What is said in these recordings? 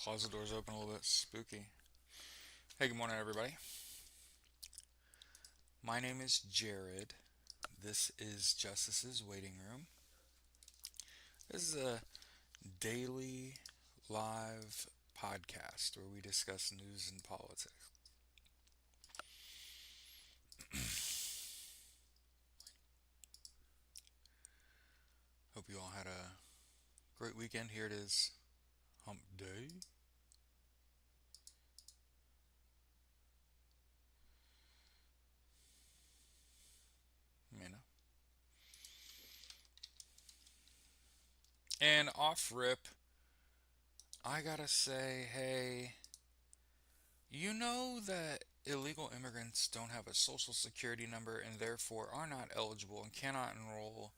Closet doors open a little bit spooky. Hey, good morning, everybody. My name is Jared. This is Justice's Waiting Room. This is a daily live podcast where we discuss news and politics. Hope you all had a great weekend. Here it is, Hump Day. You know. And off rip, I gotta say, hey, you know that illegal immigrants don't have a social security number and therefore are not eligible and cannot enroll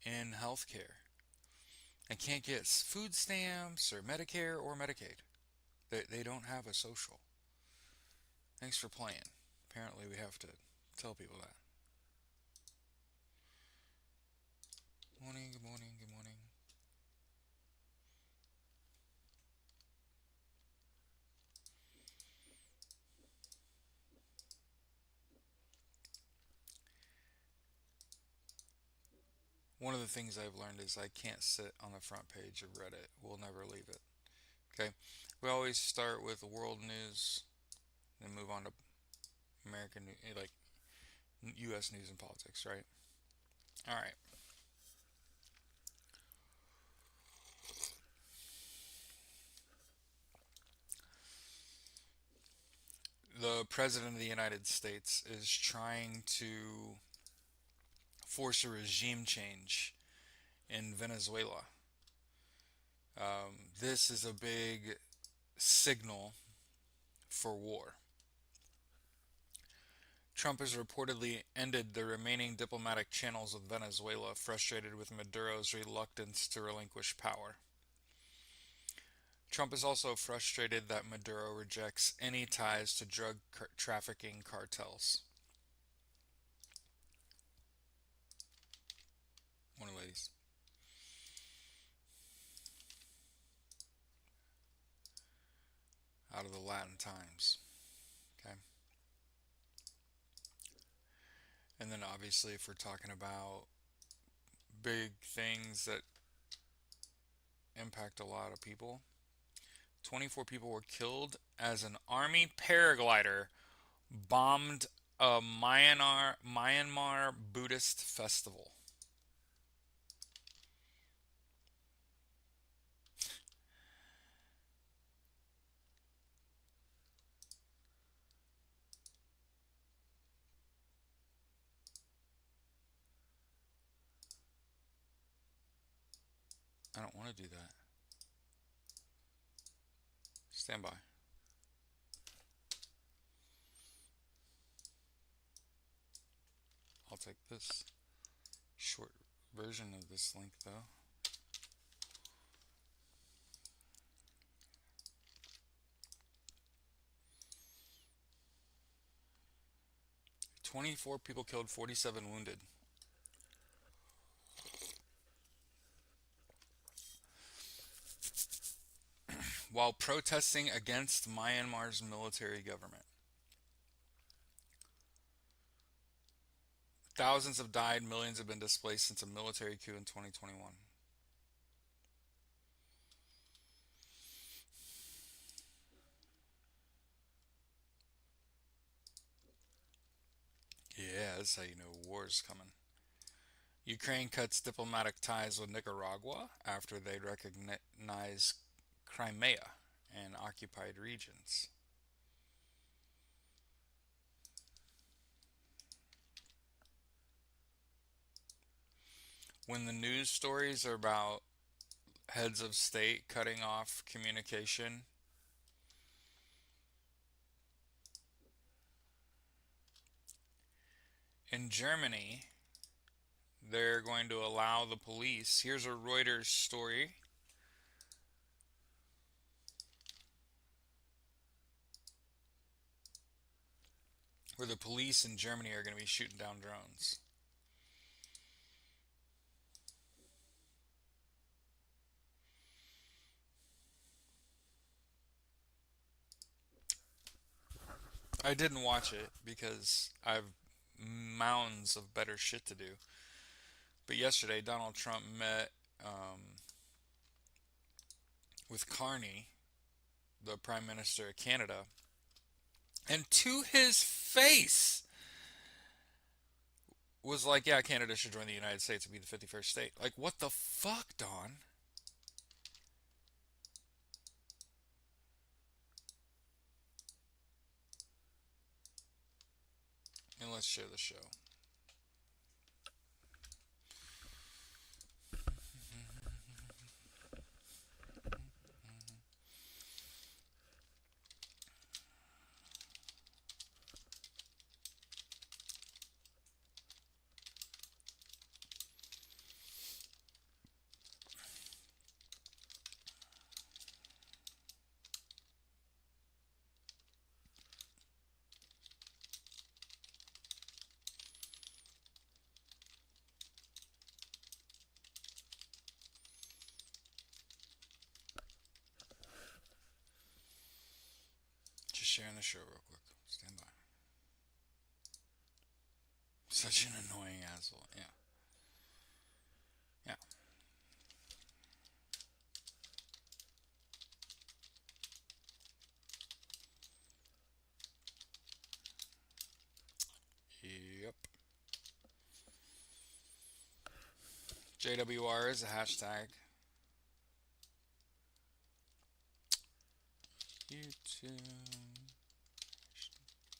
in healthcare and can't get food stamps or Medicare or Medicaid. They don't have a social. Thanks for playing. Apparently, we have to tell people that. Morning, good morning, good morning. One of the things I've learned is I can't sit on the front page of Reddit. We'll never leave it. Okay? We always start with world news, then move on to American, like U.S. news and politics, right? All right. The President of the United States is trying to force a regime change in Venezuela. This is a big signal for war. Trump has reportedly ended the remaining diplomatic channels with Venezuela, frustrated with Maduro's reluctance to relinquish power. Trump is also frustrated that Maduro rejects any ties to drug trafficking cartels. One of these. Out of the Latin Times. Okay. And then obviously, if we're talking about big things that impact a lot of people, 24 people were killed as an army paraglider bombed a Myanmar Buddhist festival. I don't want to do that. Stand by. I'll take this short version of this link though. 24 people killed, 47 wounded. While protesting against Myanmar's military government. Thousands have died, millions have been displaced since a military coup in 2021. Yeah, that's how you know war's coming. Ukraine cuts diplomatic ties with Nicaragua after they recognize Crimea and occupied regions. When the news stories are about heads of state cutting off communication, in Germany, they're going to allow the police. Here's a Reuters story. Where the police in Germany are going to be shooting down drones. I didn't watch it because I've mounds of better shit to do. But yesterday, Donald Trump met um, with Carney, the Prime Minister of Canada, and to his face was like, "Yeah, Canada should join the United States and be the 51st state." Like, what the fuck, Don? And let's share the show. Just sharing the show real quick. Stand by. Such an annoying asshole. Yeah. Yeah. Yep. JWR is a hashtag. YouTube,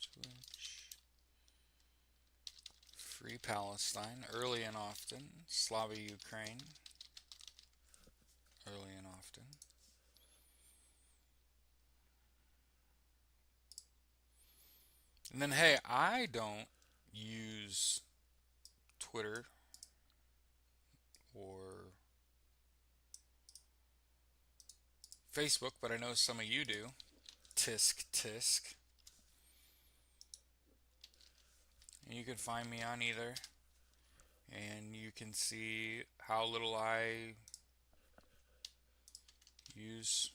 Twitch, Free Palestine, early and often. Slava Ukraine, early and often. And then, hey, I don't use Twitter or Facebook, but I know some of you do. Tisk tisk. And you can find me on either. And you can see how little I use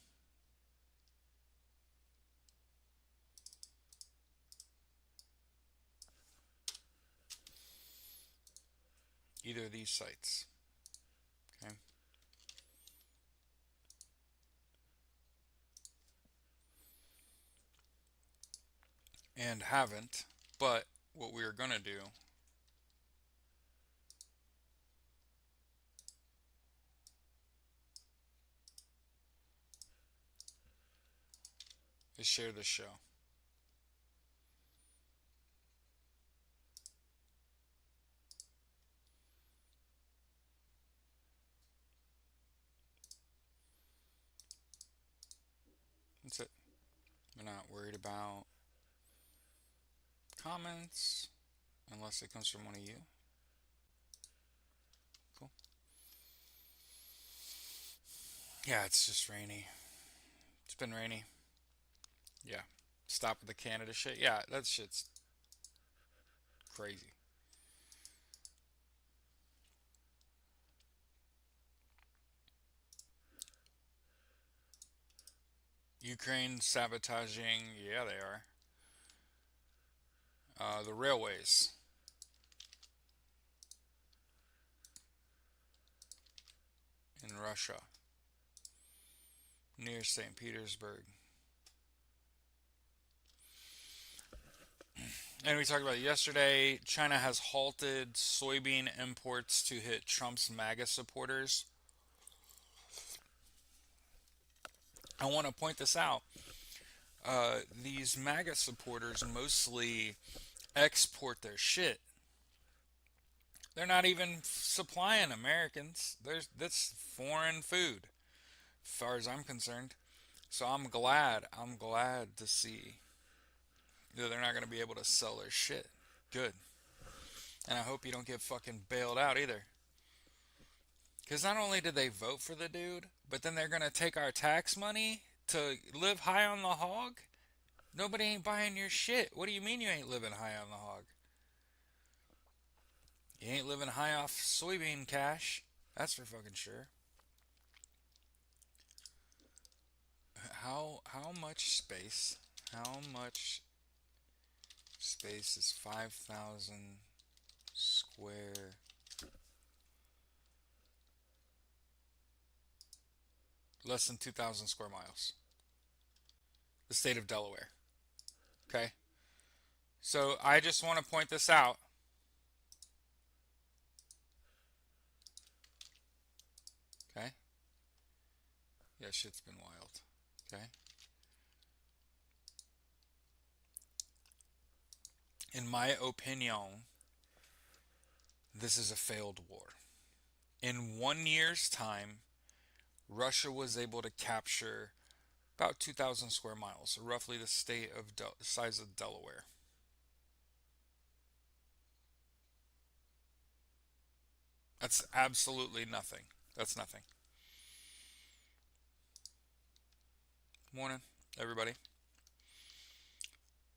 either of these sites. Okay. And haven't. But what we're going to do is share the show. That's it. We're not worried about comments unless it comes from one of you. Cool. Yeah, it's just rainy. It's been rainy. Yeah. Stop with the Canada shit. Yeah, that shit's crazy. Ukraine sabotaging. Yeah, they are. The railways in Russia near St. Petersburg. And we talked about it yesterday. China has halted soybean imports to hit Trump's MAGA supporters. I want to point this out. These MAGA supporters mostly export their shit. They're not even supplying Americans. That's foreign food, as far as I'm concerned. So I'm glad. I'm glad to see that they're not going to be able to sell their shit. Good. And I hope you don't get fucking bailed out either. Because not only did they vote for the dude, but then they're going to take our tax money to live high on the hog? Nobody ain't buying your shit. What do you mean you ain't living high on the hog? You ain't living high off soybean cash. That's for fucking sure. How much space? How much space is 5,000 square. Less than 2,000 square miles. The state of Delaware. Okay? So I just want to point this out. Okay? Yeah, shit's been wild. Okay? In my opinion, this is a failed war. In 1 year's time, Russia was able to capture about 2,000 square miles, roughly the state of size of Delaware. That's absolutely nothing. That's nothing. Morning, everybody.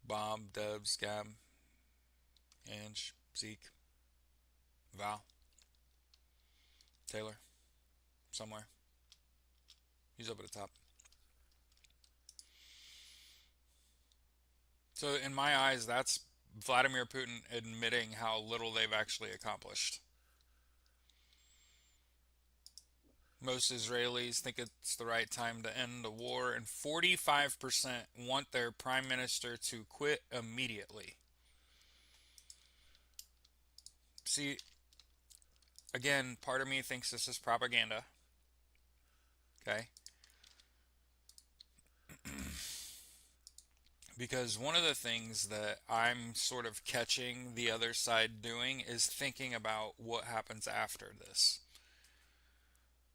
Bob, Debs, Gab, Ange, Zeke, Val, Taylor, somewhere. He's up at the top. So, in my eyes, that's Vladimir Putin admitting how little they've actually accomplished. Most Israelis think it's the right time to end the war, and 45% want their prime minister to quit immediately. See, again, part of me thinks this is propaganda. Okay? Because one of the things that I'm sort of catching the other side doing is thinking about what happens after this.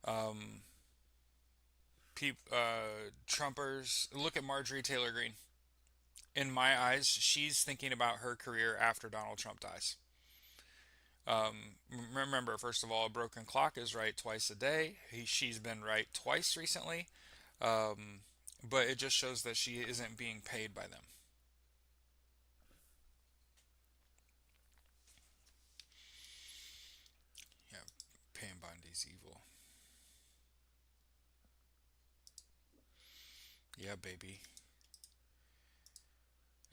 Um, Trumpers, look at Marjorie Taylor Greene. In my eyes, she's thinking about her career after Donald Trump dies. Remember, first of all, a broken clock is right twice a day. She's been right twice recently, um, but it just shows that she isn't being paid by them. Yeah, Pam Bondi's evil. Yeah, baby.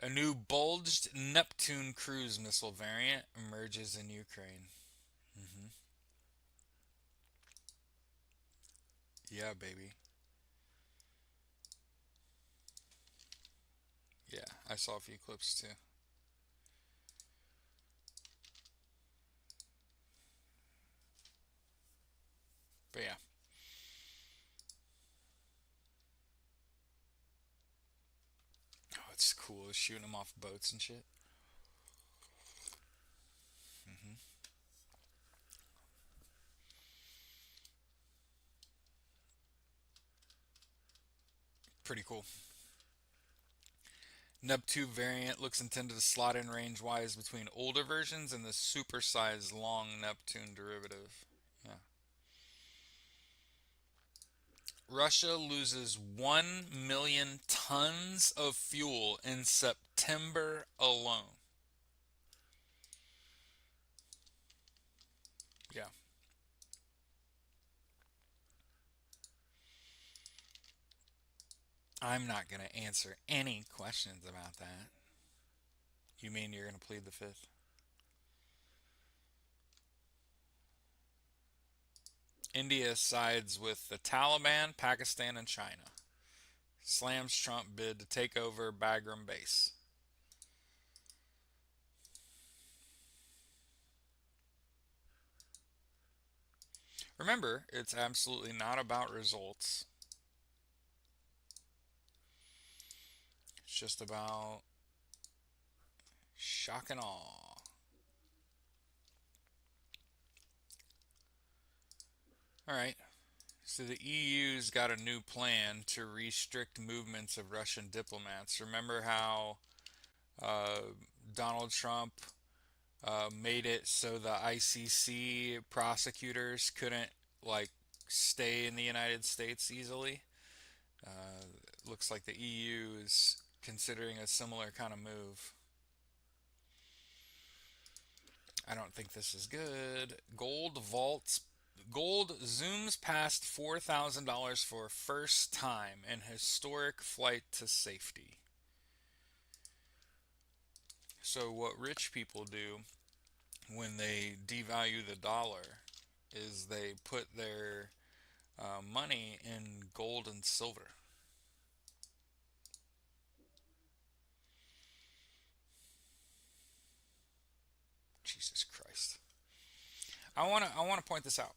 A new bulged Neptune cruise missile variant emerges in Ukraine. hmm Yeah, baby. Yeah, I saw a few clips too. But yeah. Oh, it's cool shooting them off boats and shit. hmm Pretty cool. Neptune variant looks intended to slot in range wise between older versions and the supersized long Neptune derivative. Yeah. Russia loses 1 million tons of fuel in September alone. Yeah. I'm not going to answer any questions about that. You mean you're going to plead the fifth? India sides with the Taliban, Pakistan, and China. Slams Trump bid to take over Bagram base. Remember, it's absolutely not about results. It's just about shock and awe. All right. So the EU's got a new plan to restrict movements of Russian diplomats. Remember how uh, Donald Trump made it so the ICC prosecutors couldn't like stay in the United States easily? Uh, Looks like the EU is considering a similar kind of move. I don't think this is good. Gold zooms past $4,000 for first time in historic flight to safety. So, what rich people do when they devalue the dollar is they put their money in gold and silver. Jesus Christ. I want to point this out.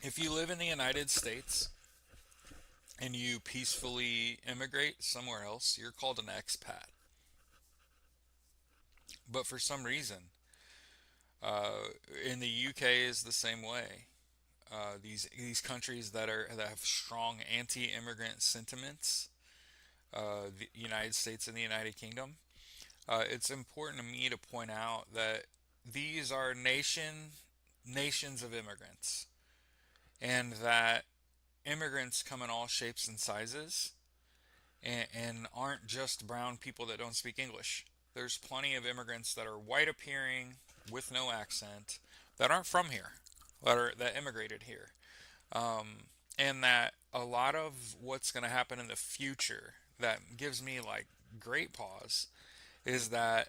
If you live in the United States and you peacefully immigrate somewhere else, you're called an expat. But for some reason, uh, in the UK is the same way. These countries that have strong anti-immigrant sentiments, the United States and the United Kingdom. It's important to me to point out that these are nations of immigrants, and that immigrants come in all shapes and sizes, and aren't just brown people that don't speak English. There's plenty of immigrants that are white appearing with no accent that aren't from here, that immigrated here, and that a lot of what's going to happen in the future that gives me like great pause is that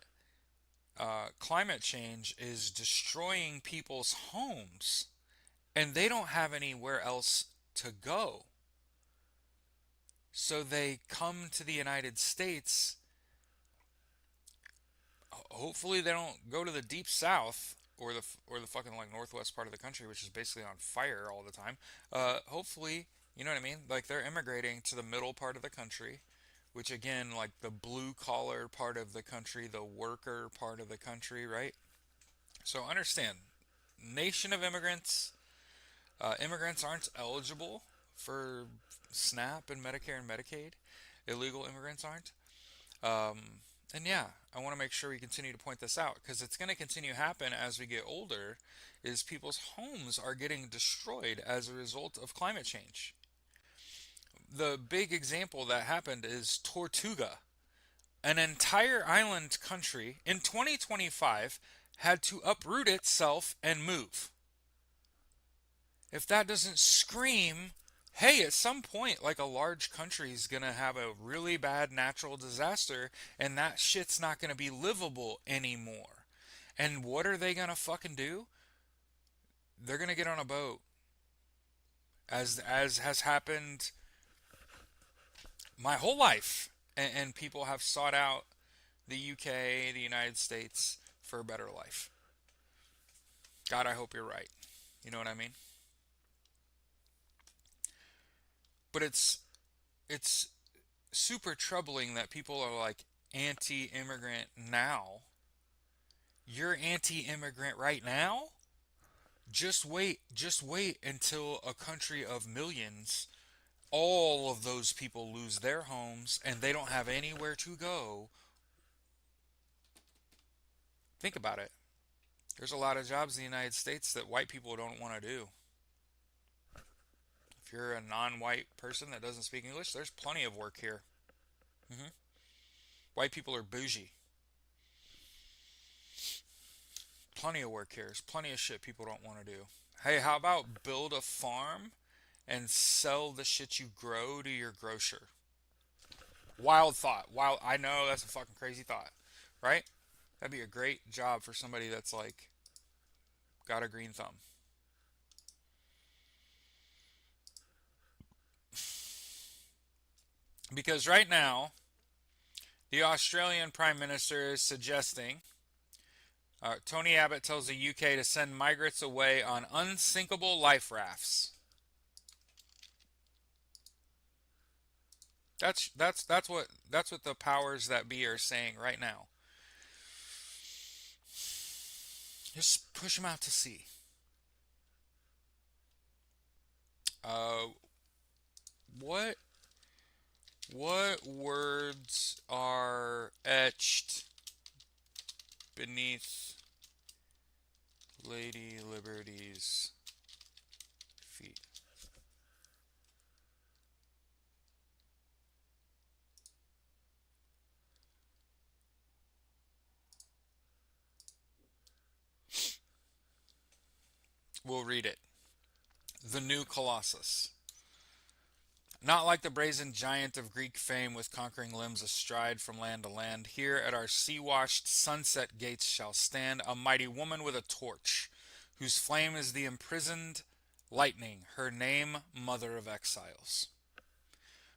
climate change is destroying people's homes and they don't have anywhere else to go. So they come to the United States. Hopefully they don't go to the deep south or the fucking like northwest part of the country, which is basically on fire all the time. Hopefully, you know what I mean? Like they're immigrating to the middle part of the country, which again, like the blue collar part of the country, the worker part of the country, right? So understand, nation of immigrants. Immigrants aren't eligible for SNAP and Medicare and Medicaid. Illegal immigrants aren't. Um, and yeah, I want to make sure we continue to point this out because it's going to continue to happen as we get older. Is people's homes are getting destroyed as a result of climate change. The big example that happened is Tortuga, an entire island country in 2025 had to uproot itself and move. If that doesn't scream, hey, at some point, like a large country is going to have a really bad natural disaster and that shit's not going to be livable anymore. And what are they going to fucking do? They're going to get on a boat, as has happened my whole life. And people have sought out the UK, the United States for a better life. God, I hope you're right. You know what I mean? But it's super troubling that people are like anti-immigrant now. You're anti-immigrant right now? Just wait until a country of millions, all of those people lose their homes and they don't have anywhere to go. Think about it. There's a lot of jobs in the United States that white people don't want to do. If you're a non-white person that doesn't speak English, there's plenty of work here. Hmm. White people are bougie. Plenty of work here. There's plenty of shit people don't want to do. Hey, how about build a farm and sell the shit you grow to your grocer? Wild thought. Wild. I know that's a fucking crazy thought, right? That'd be a great job for somebody that's like got a green thumb. Because right now, the Australian Prime Minister is suggesting Tony Abbott tells the UK to send migrants away on unsinkable life rafts. That's what the powers that be are saying right now. Just push them out to sea. Uh, what what words are etched beneath Lady Liberty's feet? We'll read it. The new Colossus. Not like the brazen giant of Greek fame with conquering limbs astride from land to land. Here at our sea-washed sunset gates shall stand a mighty woman with a torch, whose flame is the imprisoned lightning, her name Mother of Exiles.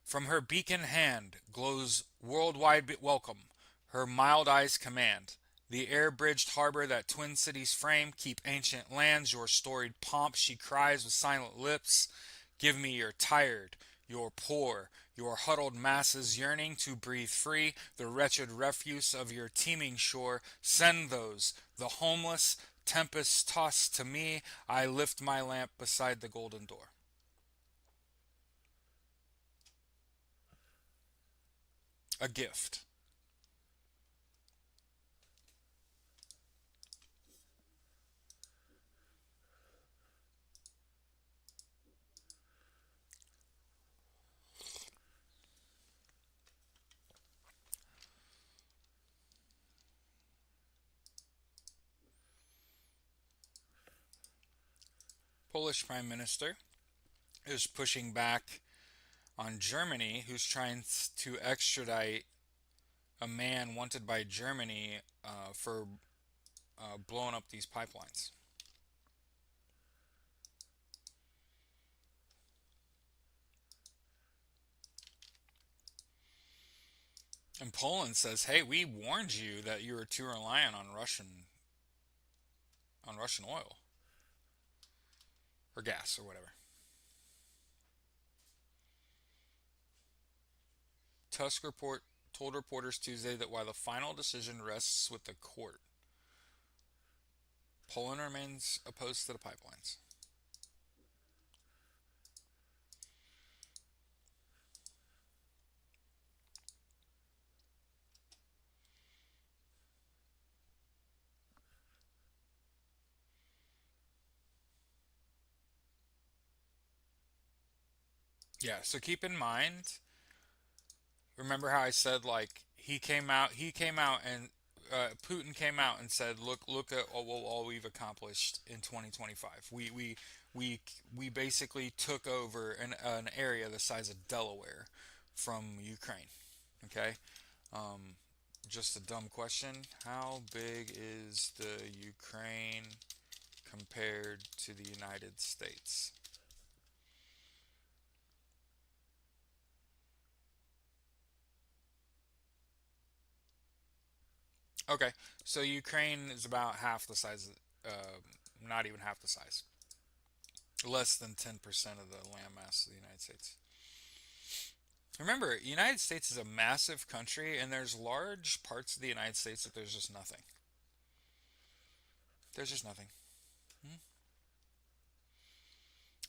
From her beacon hand glows worldwide welcome, her mild eyes command. The air-bridged harbor that twin cities frame, keep ancient lands your storied pomp, she cries with silent lips. Give me your tired, your poor, your huddled masses yearning to breathe free, the wretched refuse of your teeming shore. Send those, the homeless, tempest tossed to me. I lift my lamp beside the golden door. A gift. Polish Prime Minister is pushing back on Germany, who's trying to extradite a man wanted by Germany for blowing up these pipelines. And Poland says, "Hey, we warned you that you were too reliant on Russian oil or gas or whatever." Tusk report told reporters Tuesday that while the final decision rests with the court, Poland remains opposed to the pipelines. Yeah, so keep in mind, remember how I said like he came out and Putin came out and said, look at all we've accomplished in 2025. We basically took over an area the size of Delaware from Ukraine. Okay, um, just a dumb question. How big is the Ukraine compared to the United States? Okay, so Ukraine is about half the size, not even half the size, less than 10% of the landmass of the United States. Remember, the United States is a massive country, and there's large parts of the United States that there's just nothing. There's just nothing. Hmm?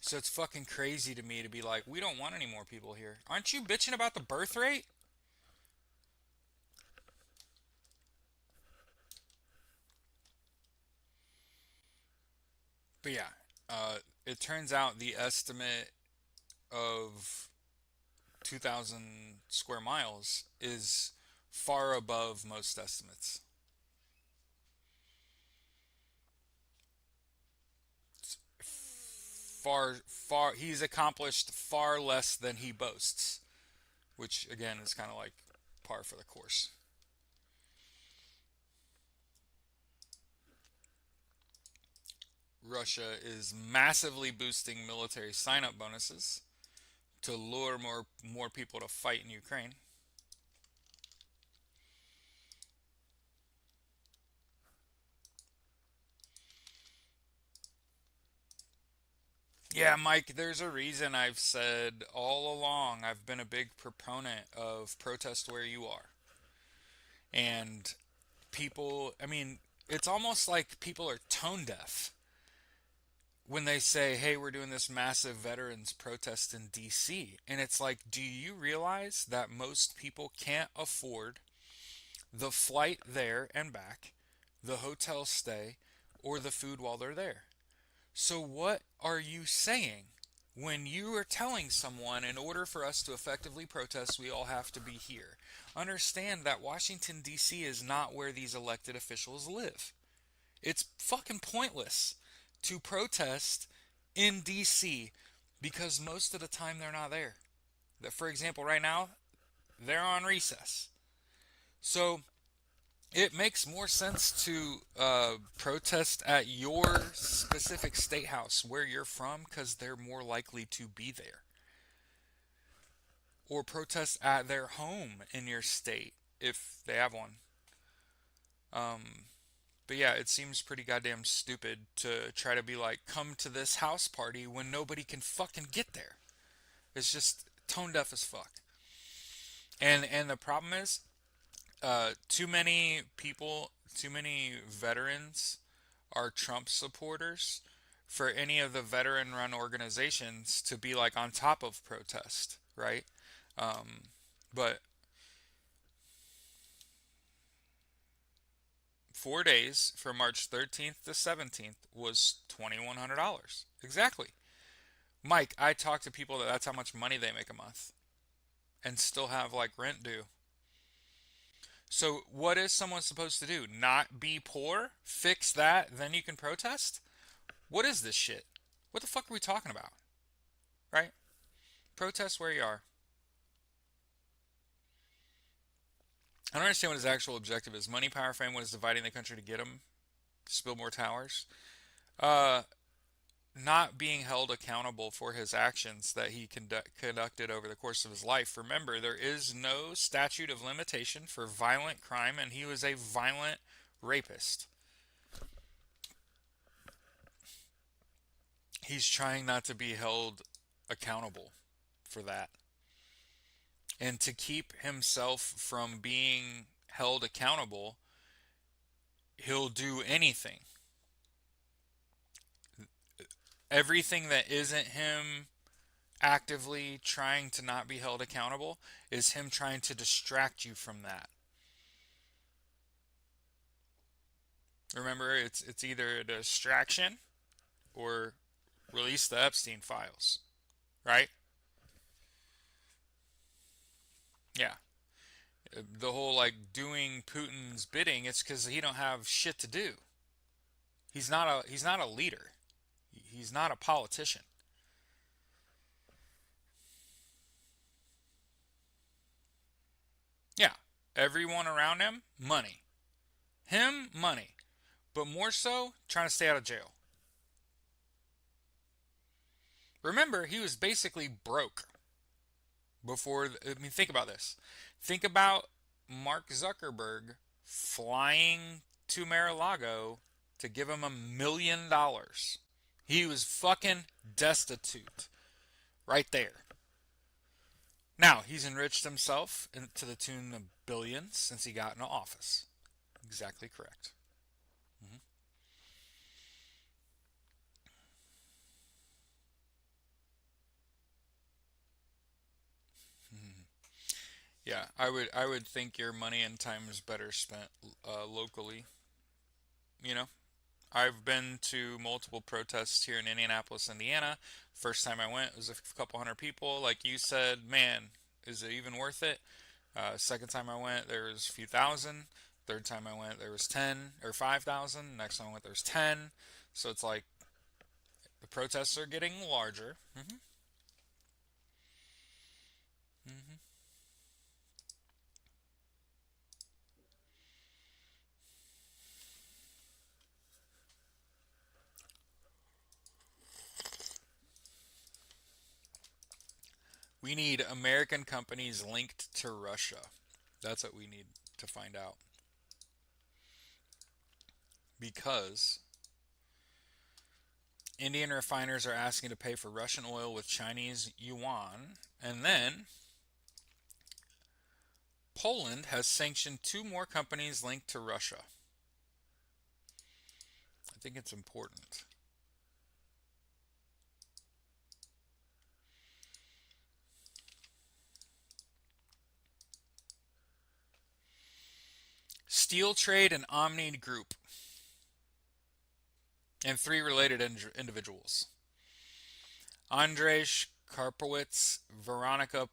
So it's fucking crazy to me to be like, we don't want any more people here. Aren't you bitching about the birth rate? But yeah, it turns out the estimate of 2,000 square miles is far above most estimates. Far, he's accomplished far less than he boasts, which again is kind of like par for the course. Russia is massively boosting military sign-up bonuses to lure more people to fight in Ukraine. Yeah, Mike, there's a reason I've said all along I've been a big proponent of protest where you are. And people, I mean, it's almost like people are tone deaf when they say, "Hey, we're doing this massive veterans protest in DC." And it's like, do you realize that most people can't afford the flight there and back, the hotel stay, or the food while they're there? So, what are you saying when you are telling someone in order for us to effectively protest, we all have to be here? Understand that Washington, D.C. is not where these elected officials live. It's fucking pointless to protest in D.C. because most of the time they're not there. That, for example, right now, they're on recess. So it makes more sense to protest at your specific state house where you're from because they're more likely to be there. Or protest at their home in your state if they have one. Um, but yeah, it seems pretty goddamn stupid to try to be like, come to this house party when nobody can fucking get there. It's just tone deaf as fuck. And the problem is, too many people, too many veterans are Trump supporters for any of the veteran run organizations to be like on top of protest, right? But 4 days from March 13th to 17th was $2,100. Exactly. Mike, I talk to people that that's how much money they make a month and still have like rent due. So, what is someone supposed to do? Not be poor? Fix that, then you can protest? What is this shit? What the fuck are we talking about? Right? Protest where you are. I don't understand what his actual objective is. Money, power, fame, what is dividing the country to get him? To build more towers? Uh, Not being held accountable for his actions that he conducted over the course of his life. Remember, there is no statute of limitation for violent crime, and he was a violent rapist. He's trying not to be held accountable for that. And to keep himself from being held accountable, he'll do anything. Everything that isn't him actively trying to not be held accountable is him trying to distract you from that. Remember, it's either a distraction or release the Epstein files, right? Yeah. The whole like doing Putin's bidding, it's because he don't have shit to do. He's not a leader. He's not a politician. Yeah. Everyone around him, money. Him, money. But more so, trying to stay out of jail. Remember, he was basically broke before. I mean, think about this. Think about Mark Zuckerberg flying to Mar-a-Lago to give him $1 million. He was fucking destitute right there. Now, he's enriched himself to the tune of billions since he got into office. Exactly correct. Mm-hmm. Mm-hmm. Yeah, I would think your money and time is better spent locally. You know, I've been to multiple protests here in Indianapolis, Indiana. First time I went, it was a couple hundred people. Like you said, man, is it even worth it? Second time I went, there was a few thousand. Third time I went, there was 10 or 5,000. Next time I went, there was 10. So it's like the protests are getting larger. Hmm. Hmm. We need American companies linked to Russia. That's what we need to find out. Because Indian refiners are asking to pay for Russian oil with Chinese yuan. And then Poland has sanctioned two more companies linked to Russia. I think it's important. Steel Trade and Omni Group, and three related individuals. Andrzej Karpowicz, Veronika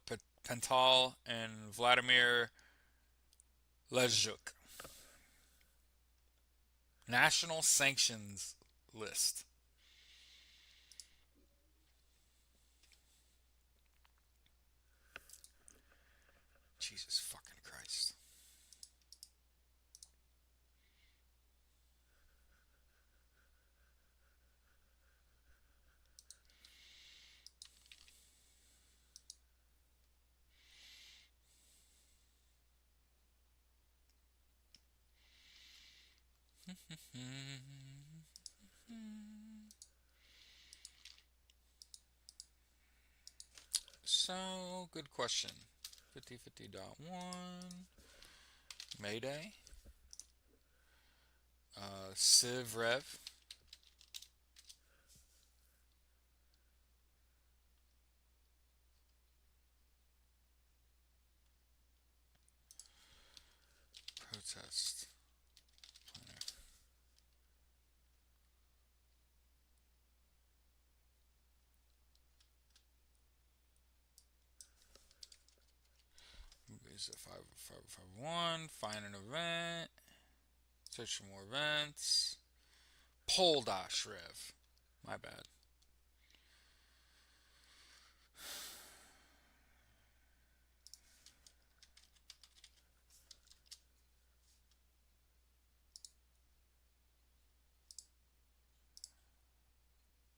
Pental, and Vladimir Lezhuk. National sanctions list. So, good question. 5050.1. Mayday. Civ Rev. Protest. Planner. Movies at 5551. Find an event. Search for more events. Pole Dash Rev. My bad.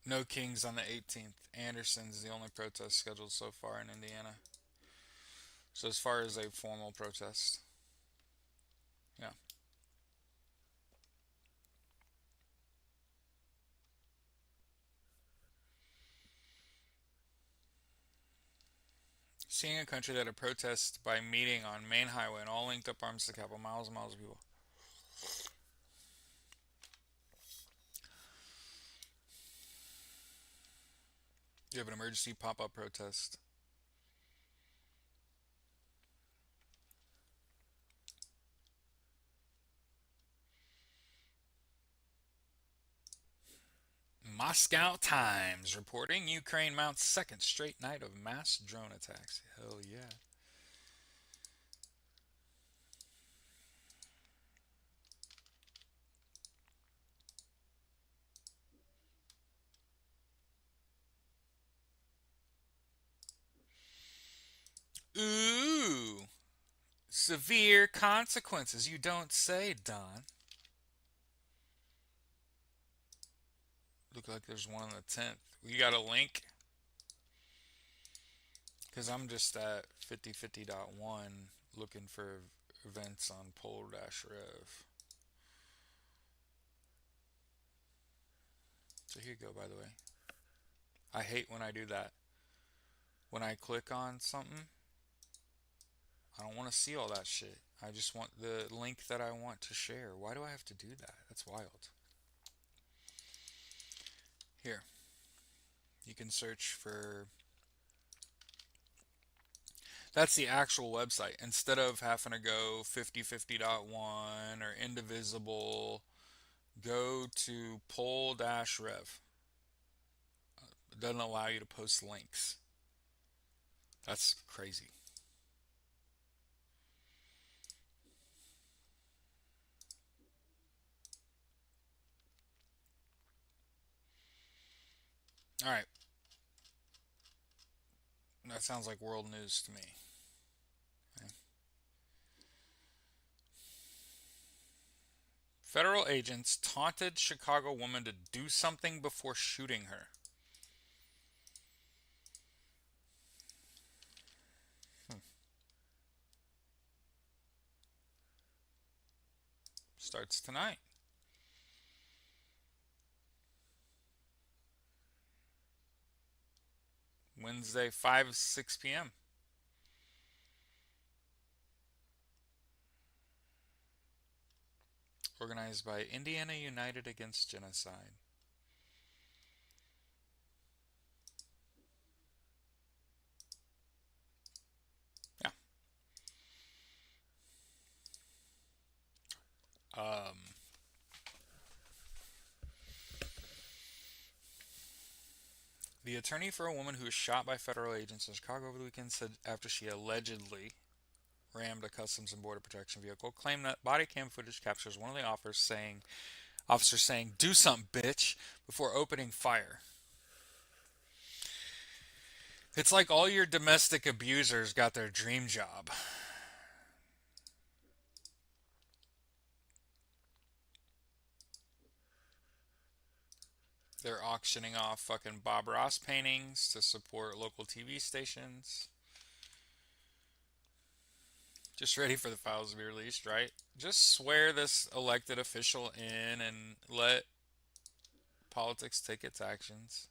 No Kings on the 18th. Anderson's the only protest scheduled so far in Indiana. So as far as a formal protest, yeah. Seeing a country that a protest by meeting on main highway and all linked up arms to the Capitol, miles and miles of people. You have an emergency pop-up protest. Moscow Times reporting Ukraine mounts second straight night of mass drone attacks. Hell yeah. Ooh. Severe consequences. You don't say, Don. Look like there's one on the 10th. You got a link? Because I'm just at 5050.1 looking for events on Pole-Rev. So here you go, by the way. I hate when I do that. When I click on something, I don't want to see all that shit. I just want the link that I want to share. Why do I have to do that? That's wild. Here, you can search for. That's the actual website. Instead of having to go 5050.1 or Indivisible, go to Pole-Rev. It doesn't allow you to post links. That's crazy. All right. That sounds like world news to me. Okay. Federal agents taunted Chicago woman to do something before shooting her. Starts tonight. Wednesday, 6 p.m. Organized by Indiana United Against Genocide. Yeah. Um, the attorney for a woman who was shot by federal agents in Chicago over the weekend said after she allegedly rammed a Customs and Border Protection vehicle, claimed that body cam footage captures one of the officers saying, "Do something, bitch," before opening fire. It's like all your domestic abusers got their dream job. They're auctioning off fucking Bob Ross paintings to support local TV stations. Just ready for the files to be released, right? Just swear this elected official in and let politics take its actions.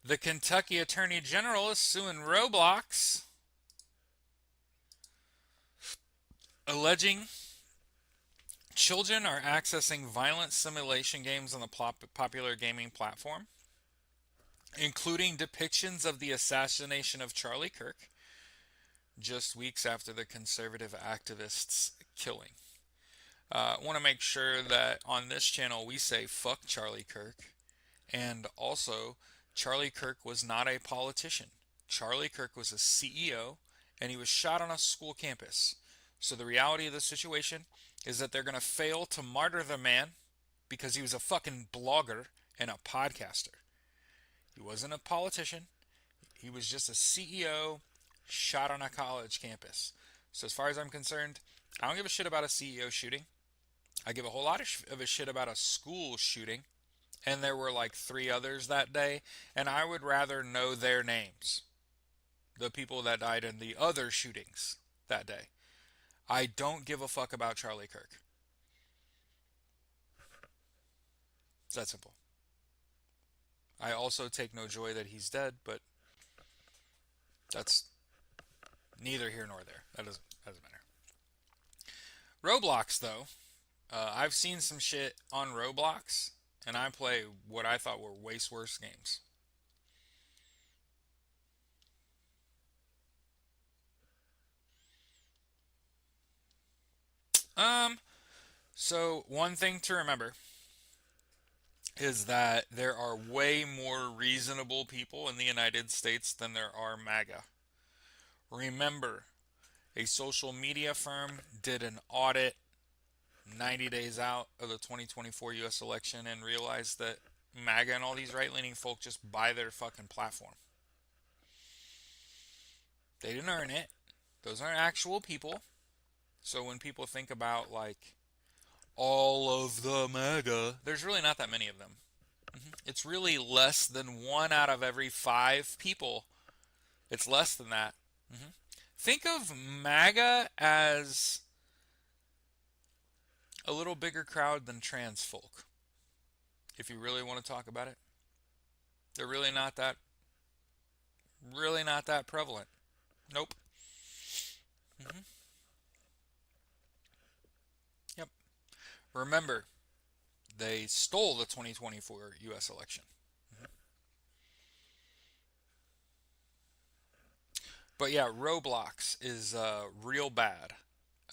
The Kentucky Attorney General is suing Roblox, alleging children are accessing violent simulation games on the popular gaming platform, including depictions of the assassination of Charlie Kirk just weeks after the conservative activist's killing. I want to make sure that on this channel we say fuck Charlie Kirk. And also, Charlie Kirk was not a politician. Charlie Kirk was a CEO and he was shot on a school campus. So the reality of the situation is that they're going to fail to martyr the man because he was a fucking blogger and a podcaster. He wasn't a politician. He was just a CEO shot on a college campus. So as far as I'm concerned, I don't give a shit about a CEO shooting. I give a whole lot of a shit about a school shooting. And there were like 3 others that day, and I would rather know their names. The people that died in the other shootings that day. I don't give a fuck about Charlie Kirk. It's that simple. I also take no joy that he's dead, but that's neither here nor there. That doesn't matter. Roblox, though, I've seen some shit on Roblox, and I play what I thought were way worse games. Um, so one thing to remember is that there are way more reasonable people in the United States than there are MAGA. Remember, a social media firm did an audit 90 days out of the 2024 US election and realized that MAGA and all these right leaning folk just buy their fucking platform. They didn't earn it. Those aren't actual people. So when people think about like all of the MAGA, there's really not that many of them. It's really less than 1 out of every 5 people. It's less than that. Mm-hmm. Think of MAGA as a little bigger crowd than trans folk. If you really want to talk about it, they're really not that prevalent. Nope. Mm-hmm. Yep. Remember, they stole the 2024 U.S. election. Mm-hmm. But yeah, Roblox is real bad.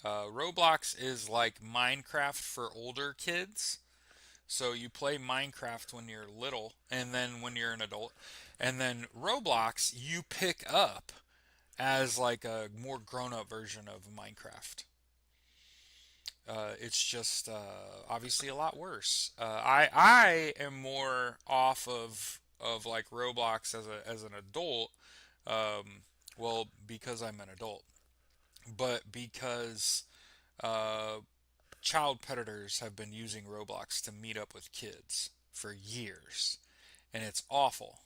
Roblox is like Minecraft for older kids. So you play Minecraft when you're little, and then when you're an adult, and then Roblox you pick up as like a more grown-up version of Minecraft. It's just obviously a lot worse. I am more off of like Roblox as an adult. Um, well, because I'm an adult, but because uh, child predators have been using Roblox to meet up with kids for years, and it's awful.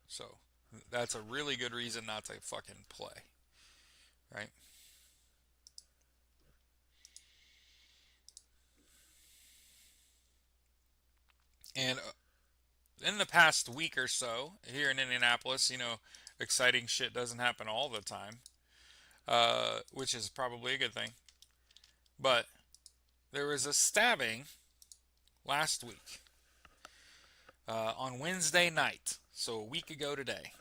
So that's a really good reason not to fucking play, right? And in the past week or so here in Indianapolis, exciting shit doesn't happen all the time, which is probably a good thing. But there was a stabbing last week on Wednesday night, so a week ago today.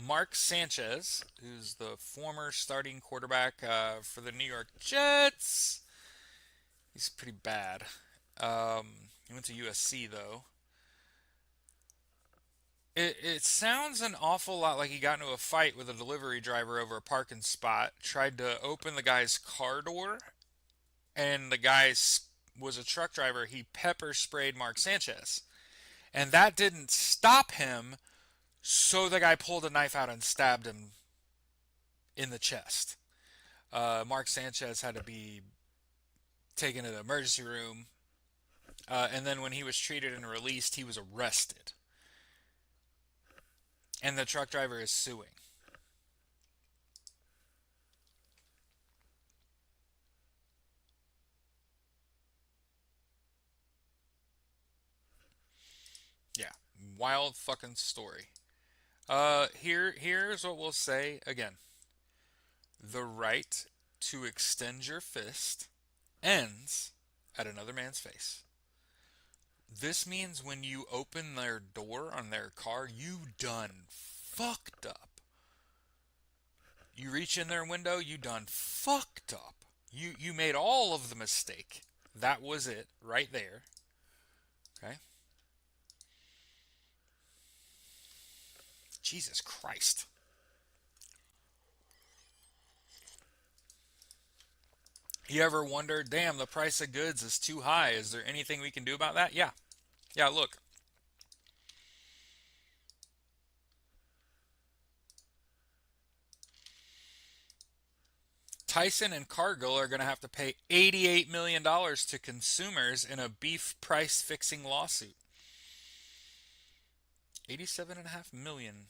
Mark Sanchez, who's the former starting quarterback for the New York Jets, he's pretty bad. He went to USC though. It sounds an awful lot like he got into a fight with a delivery driver over a parking spot, tried to open the guy's car door, and the guy was a truck driver. He pepper sprayed Mark Sanchez. And that didn't stop him, so the guy pulled a knife out and stabbed him in the chest. Mark Sanchez had to be taken to the emergency room, and then when he was treated and released, he was arrested. And the truck driver is suing. wild fucking story. Here's what we'll say again. The right to extend your fist ends at another man's face. This means when you open their door on their car, you done fucked up. You reach in their window, you done fucked up. You made all of the mistake. That was it right there. Okay? Jesus Christ. You ever wonder, damn, the price of goods is too high. Is there anything we can do about that? Yeah. Yeah, look. Tyson and Cargill are going to have to pay $88 million to consumers in a beef price fixing lawsuit. 87.5 million.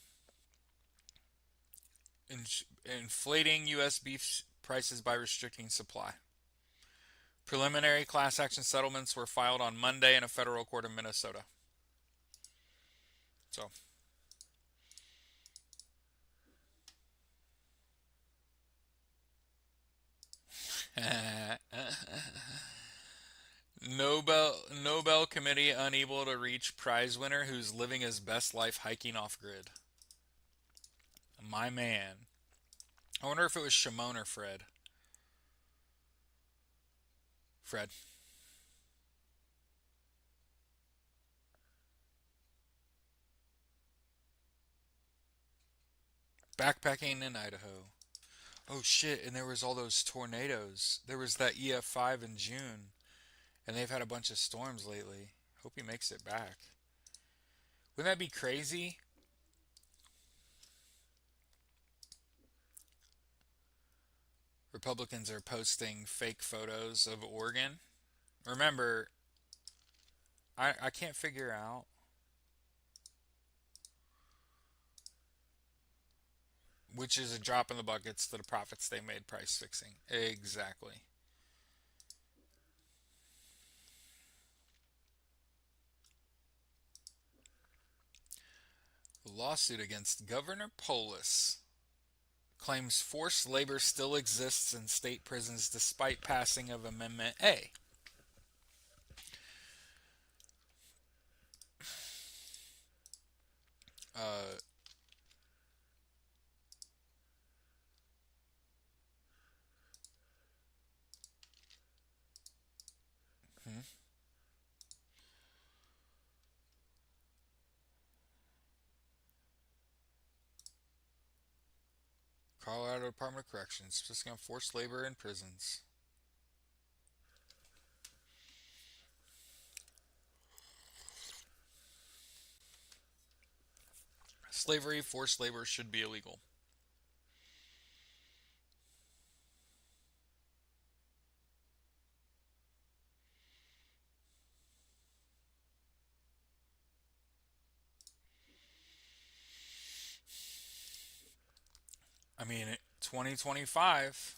Inflating U.S. beef prices by restricting supply. Preliminary class action settlements were filed on Monday in a federal court in Minnesota. So, Nobel Committee unable to reach prize winner who's living his best life hiking off grid. My man. I wonder if it was Shimon or Fred. Fred. Backpacking in Idaho. Oh shit, and there was all those tornadoes. There was that EF5 in June, and they've had a bunch of storms lately. Hope he makes it back. Wouldn't that be crazy? Republicans are posting fake photos of Oregon. Remember, I can't figure out which is a drop in the buckets to the profits they made price fixing. Exactly. Lawsuit against Governor Polis claims forced labor still exists in state prisons despite passing of Amendment A. Uh, hmm? Colorado Department of Corrections focusing on forced labor in prisons. Slavery, forced labor should be illegal. I mean, 2025,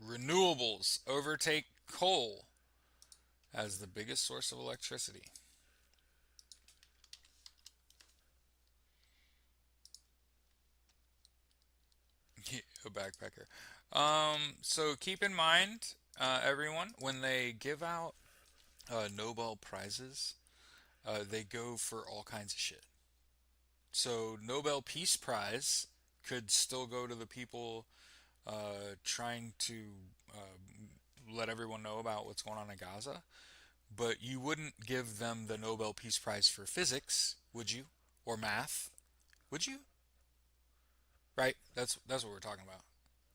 renewables overtake coal as the biggest source of electricity. A backpacker. So keep in mind, everyone, when they give out Nobel Prizes, they go for all kinds of shit. So Nobel Peace Prize could still go to the people trying to let everyone know about what's going on in Gaza, but you wouldn't give them the Nobel Peace Prize for physics, would you? Or math, would you? Right? That's what we're talking about.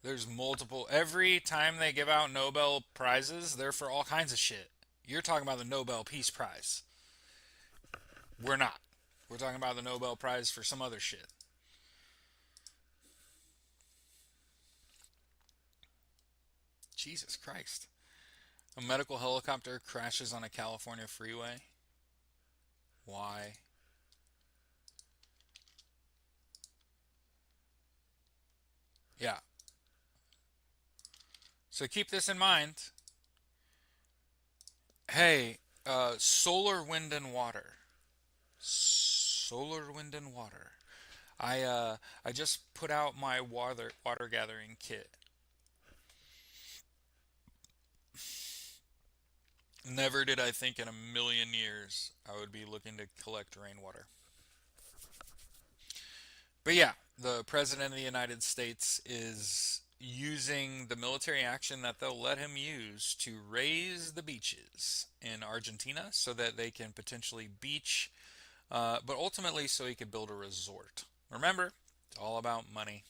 There's multiple. Every time they give out Nobel prizes, they're for all kinds of shit. You're talking about the Nobel Peace Prize. We're not. We're talking about the Nobel Prize for some other shit. Jesus Christ. A medical helicopter crashes on a California freeway. Why? Yeah. So keep this in mind. Hey, solar, wind, and water. Solar, wind, and water. I just put out my water gathering kit. Never did I think in a million years I would be looking to collect rainwater. But yeah, the President of the United States is using the military action that they'll let him use to raise the beaches in Argentina so that they can potentially beach, but ultimately so he could build a resort. Remember, it's all about money.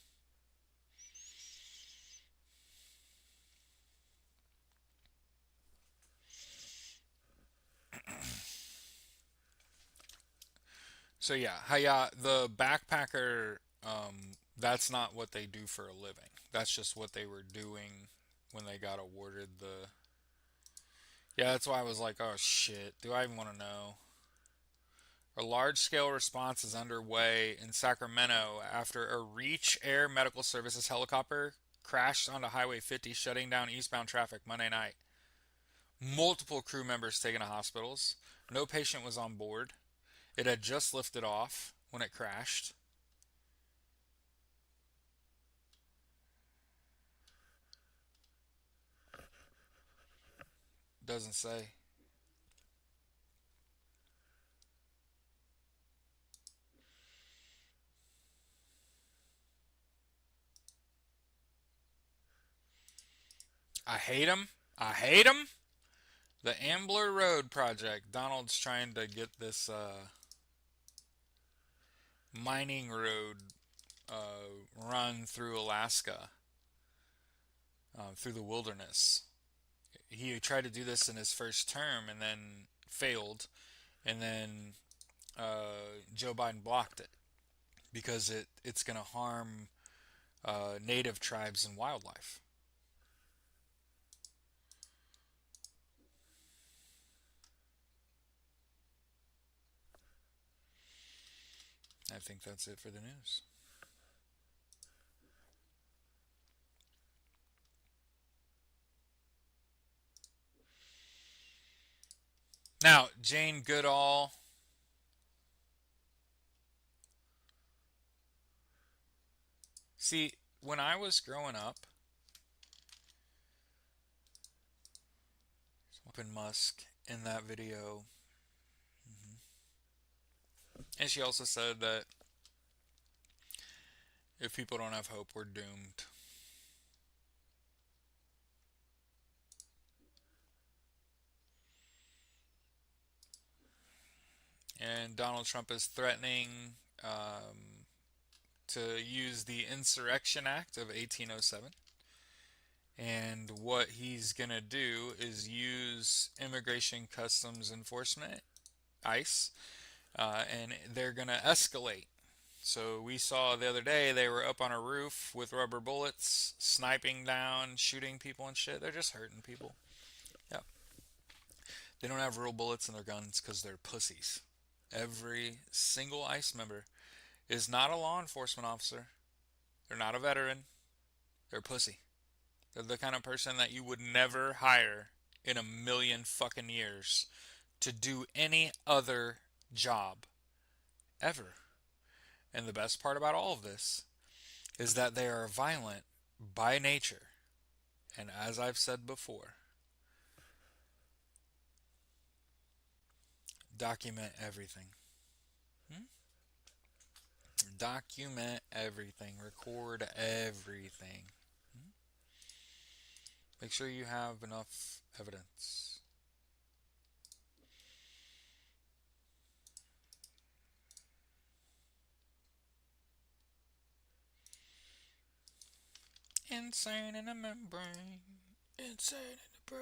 So yeah, the backpacker, that's not what they do for a living. That's just what they were doing when they got awarded the. Yeah, that's why I was like, oh shit, do I even want to know? A large scale response is underway in Sacramento after a Reach Air Medical Services helicopter crashed onto Highway 50, shutting down eastbound traffic Monday night. Multiple crew members taken to hospitals. No patient was on board. It had just lifted off when it crashed. Doesn't say. I hate him. I hate him. The Ambler Road project. Donald's trying to get this mining road run through Alaska, through the wilderness. He tried to do this in his first term and then failed, and then Joe Biden blocked it because it's going to harm native tribes and wildlife. I think that's it for the news. Now, Jane Goodall. See, when I was growing up, Open Musk in that video, and she also said that if people don't have hope, we're doomed. And Donald Trump is threatening to use the Insurrection Act of 1807. And what he's going to do is use Immigration Customs Enforcement, ICE, and they're going to escalate. So we saw the other day they were up on a roof with rubber bullets, sniping down, shooting people and shit. They're just hurting people. Yeah. They don't have real bullets in their guns because they're pussies. Every single ICE member is not a law enforcement officer. They're not a veteran. They're a pussy. They're the kind of person that you would never hire in a million fucking years to do any other job ever. And the best part about all of this is that they are violent by nature. And as I've said before, document everything. Hmm? Document everything. Record everything. Hmm? Make sure you have enough evidence. Insane in the membrane. Insane in the brain.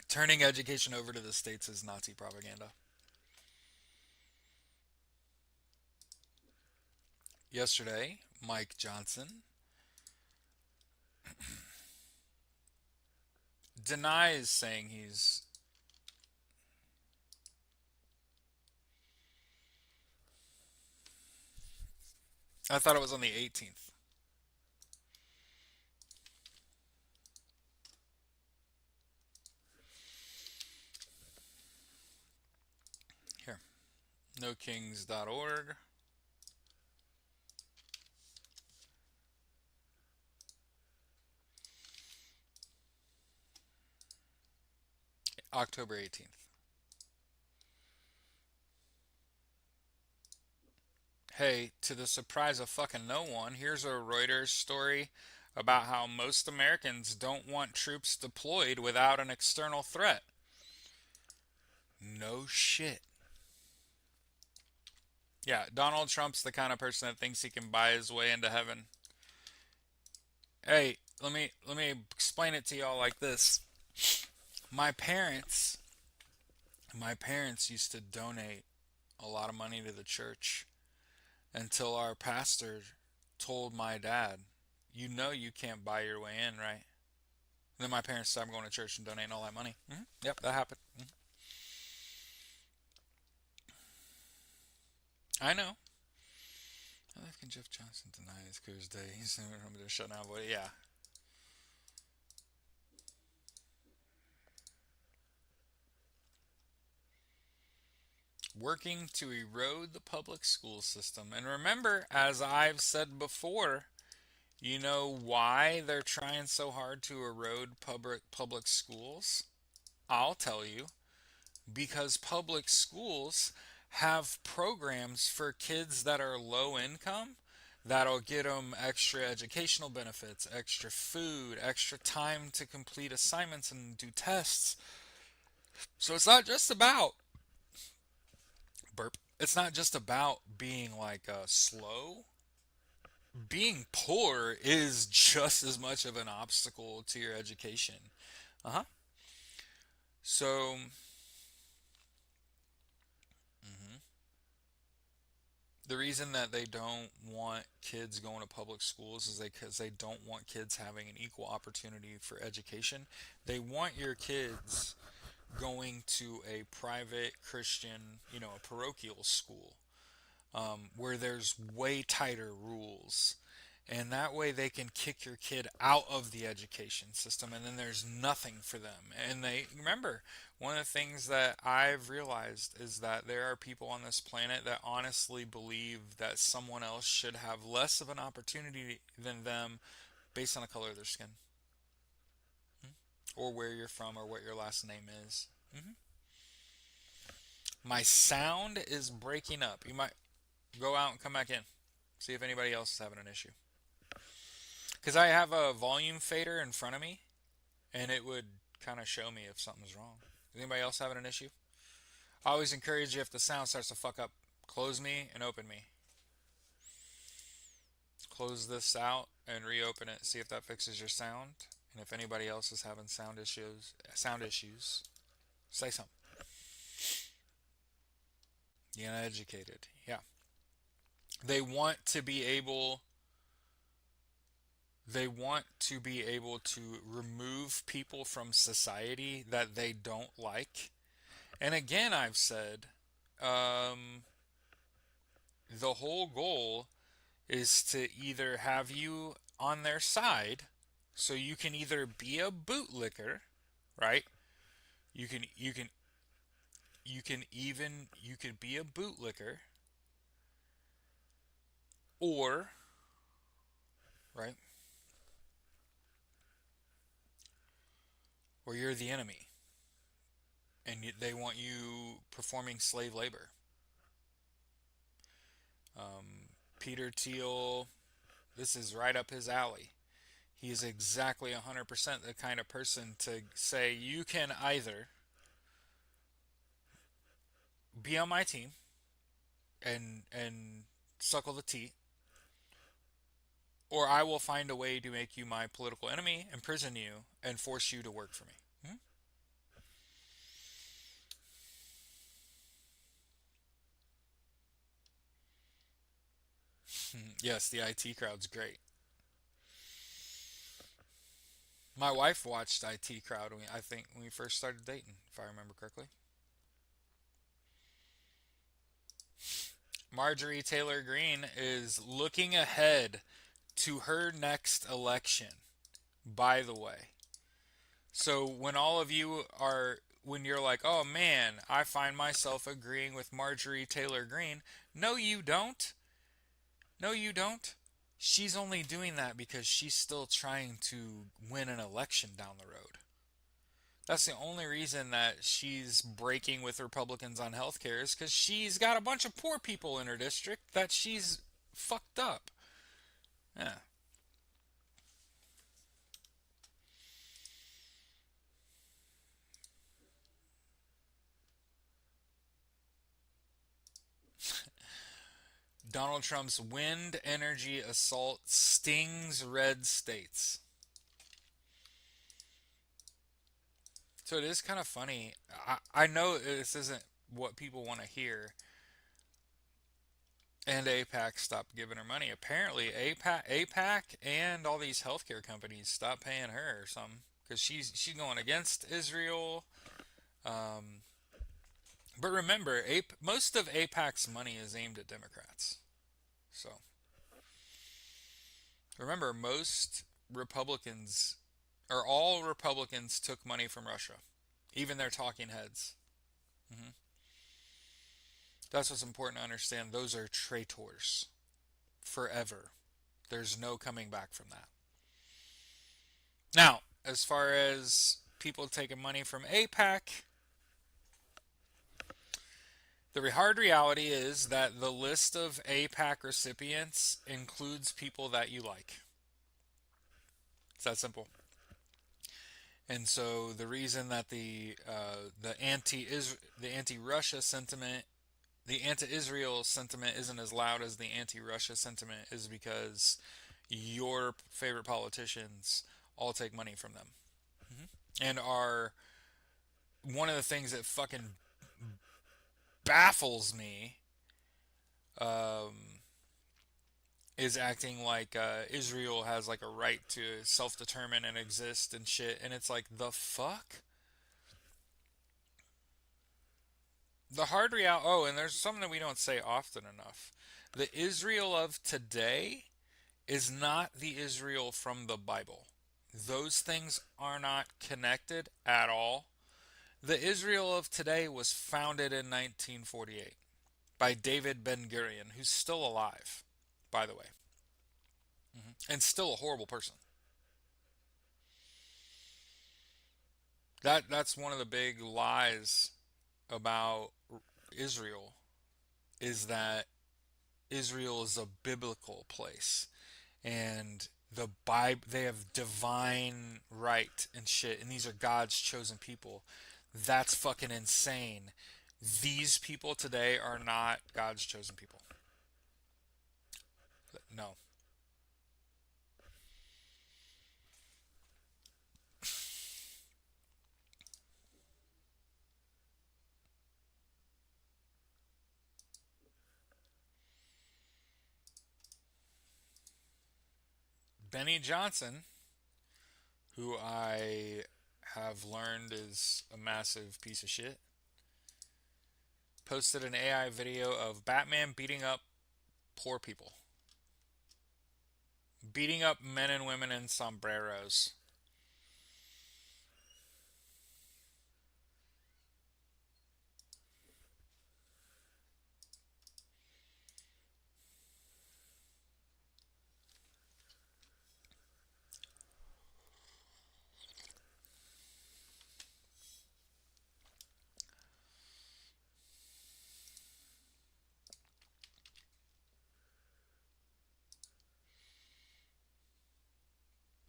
Turning education over to the states is Nazi propaganda. Yesterday, Mike Johnson denies saying he's I thought it was on the 18th. Here, nokings.org. October 18th. Hey, to the surprise of fucking no one, here's a Reuters story about how most Americans don't want troops deployed without an external threat. No shit. Yeah, Donald Trump's the kind of person that thinks he can buy his way into heaven. Hey, let me explain it to y'all like this. My parents my parents used to donate a lot of money to the church until our pastor told my dad, "You know you can't buy your way in, right?" And then my parents started going to church and donating all that money. Yep, that happened. I know. How can Jeff Johnson deny his Coors Day? He's never remember to shut down. But yeah, working to erode the public school system. And remember, as I've said before, you know why they're trying so hard to erode public schools? I'll tell you. Because public schools have programs for kids that are low income that'll get them extra educational benefits, extra food, extra time to complete assignments and do tests. So it's not just about burp. It's not just about being like slow. Being poor is just as much of an obstacle to your education. Uh huh. So, mhm. The reason that they don't want kids going to public schools is because they don't want kids having an equal opportunity for education. They want your kids going to a private Christian, a parochial school, where there's way tighter rules. And that way they can kick your kid out of the education system and then there's nothing for them. And they remember, one of the things that I've realized is that there are people on this planet that honestly believe that someone else should have less of an opportunity than them based on the color of their skin, or where you're from or what your last name is. hmm My sound is breaking up. You might go out and come back in. See if anybody else is having an issue. Because I have a volume fader in front of me, and it would kind of show me if something's wrong. Is anybody else having an issue? I always encourage you, if the sound starts to fuck up, close me and open me. Close this out and reopen it. See if that fixes your sound. And if anybody else is having sound issues, say something. You're uneducated. Yeah. They want to be able they want to be able to remove people from society that they don't like. And again, I've said, um, the whole goal is to either have you on their side, so you can either be a bootlicker, right? You could be a bootlicker, or right, or you're the enemy, and they want you performing slave labor. Peter Thiel, this is right up his alley. He is exactly 100% the kind of person to say, you can either be on my team and suckle the teat, or I will find a way to make you my political enemy, imprison you, and force you to work for me. Hmm? Yes, the IT crowd's great. My wife watched IT crowd when I think when we first started dating, if I remember correctly. Marjorie Taylor Greene is looking ahead to her next election, by the way. So when all of you are, when you're like, oh man, I find myself agreeing with Marjorie Taylor Greene, no, you don't. No, you don't. She's only doing that because she's still trying to win an election down the road. That's the only reason that she's breaking with Republicans on healthcare is because she's got a bunch of poor people in her district that she's fucked up. Yeah. Donald Trump's wind energy assault stings red states. So it is kind of funny. I know this isn't what people want to hear. And APAC stopped giving her money. Apparently, APAC and all these healthcare companies stopped paying her or something because she's going against Israel. Um, but remember, most of APAC's money is aimed at Democrats. So remember, most Republicans or all Republicans took money from Russia, even their talking heads. Hmm. That's what's important to understand. Those are traitors forever. There's no coming back from that. Now, as far as people taking money from APAC, the hard reality is that the list of APAC recipients includes people that you like. It's that simple. And so the reason that the anti-Russia sentiment, the anti-Israel sentiment isn't as loud as the anti-Russia sentiment is because your favorite politicians all take money from them. Mm-hmm. And are one of the things that fucking baffles me um, is acting like Israel has like a right to self-determine and exist and shit, and it's like the fuck. The hard reality. Oh, and there's something that we don't say often enough. The Israel of today is not the Israel from the Bible. Those things are not connected at all. The Israel of today was founded in 1948 by David Ben Gurion, who's still alive, by the way, and still a horrible person. That's one of the big lies about Israel is that Israel is a biblical place and the Bible they have divine right and shit and these are God's chosen people. That's fucking insane. These people today are not God's chosen people. No. Benny Johnson, who I have learned is a massive piece of shit, posted an AI video of Batman beating up poor people, beating up men and women in sombreros.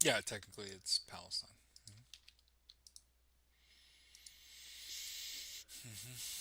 Yeah, technically it's Palestine. Mm-hmm.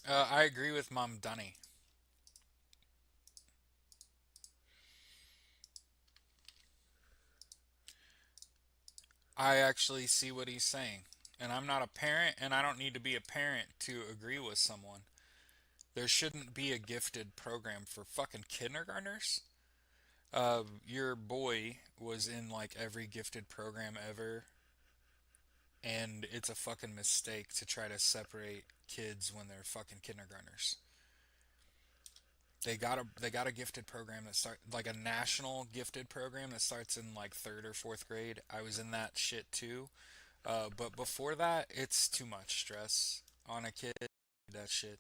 I agree with Mom Dunny. I actually see what he's saying. And I'm not a parent, and I don't need to be a parent to agree with someone. There shouldn't be a gifted program for fucking kindergartners. Your boy was in like every gifted program ever, and it's a fucking mistake to try to separate kids when they're fucking kindergartners. They got a gifted program that start like a national gifted program that starts in like third or fourth grade. I was in that shit too. But before that, it's too much stress on a kid. That shit.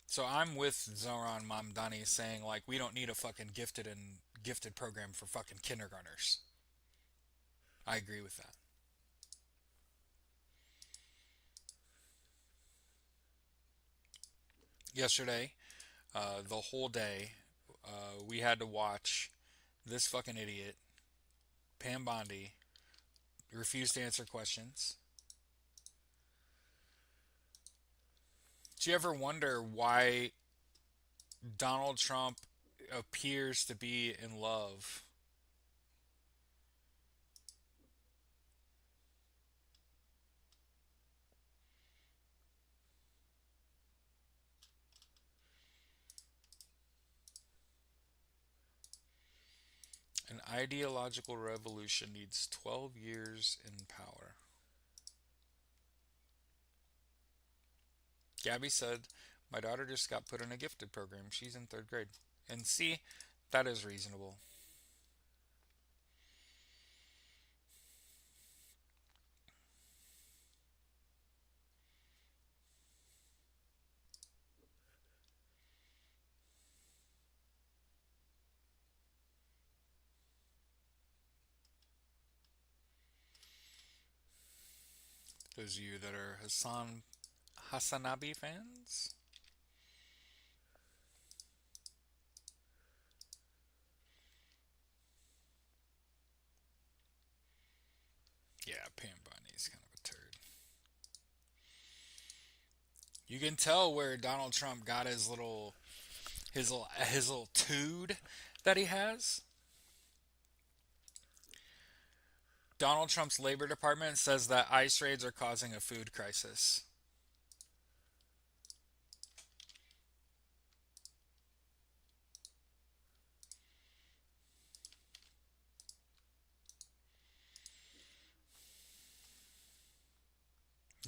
So I'm with Zoran Mamdani saying like we don't need a fucking gifted program for fucking kindergartners. I agree with that. Yesterday, the whole day, we had to watch this fucking idiot, Pam Bondi, refuse to answer questions. Do you ever wonder why Donald Trump appears to be in love? An ideological revolution needs 12 years in power. Gabby said, my daughter just got put in a gifted program. She's in third grade. And see, that is reasonable. Those of you that are Hassanabi fans? Yeah, Pam Bunny's kind of a turd. You can tell where Donald Trump got his little tood that he has. Donald Trump's Labor Department says that ICE raids are causing a food crisis.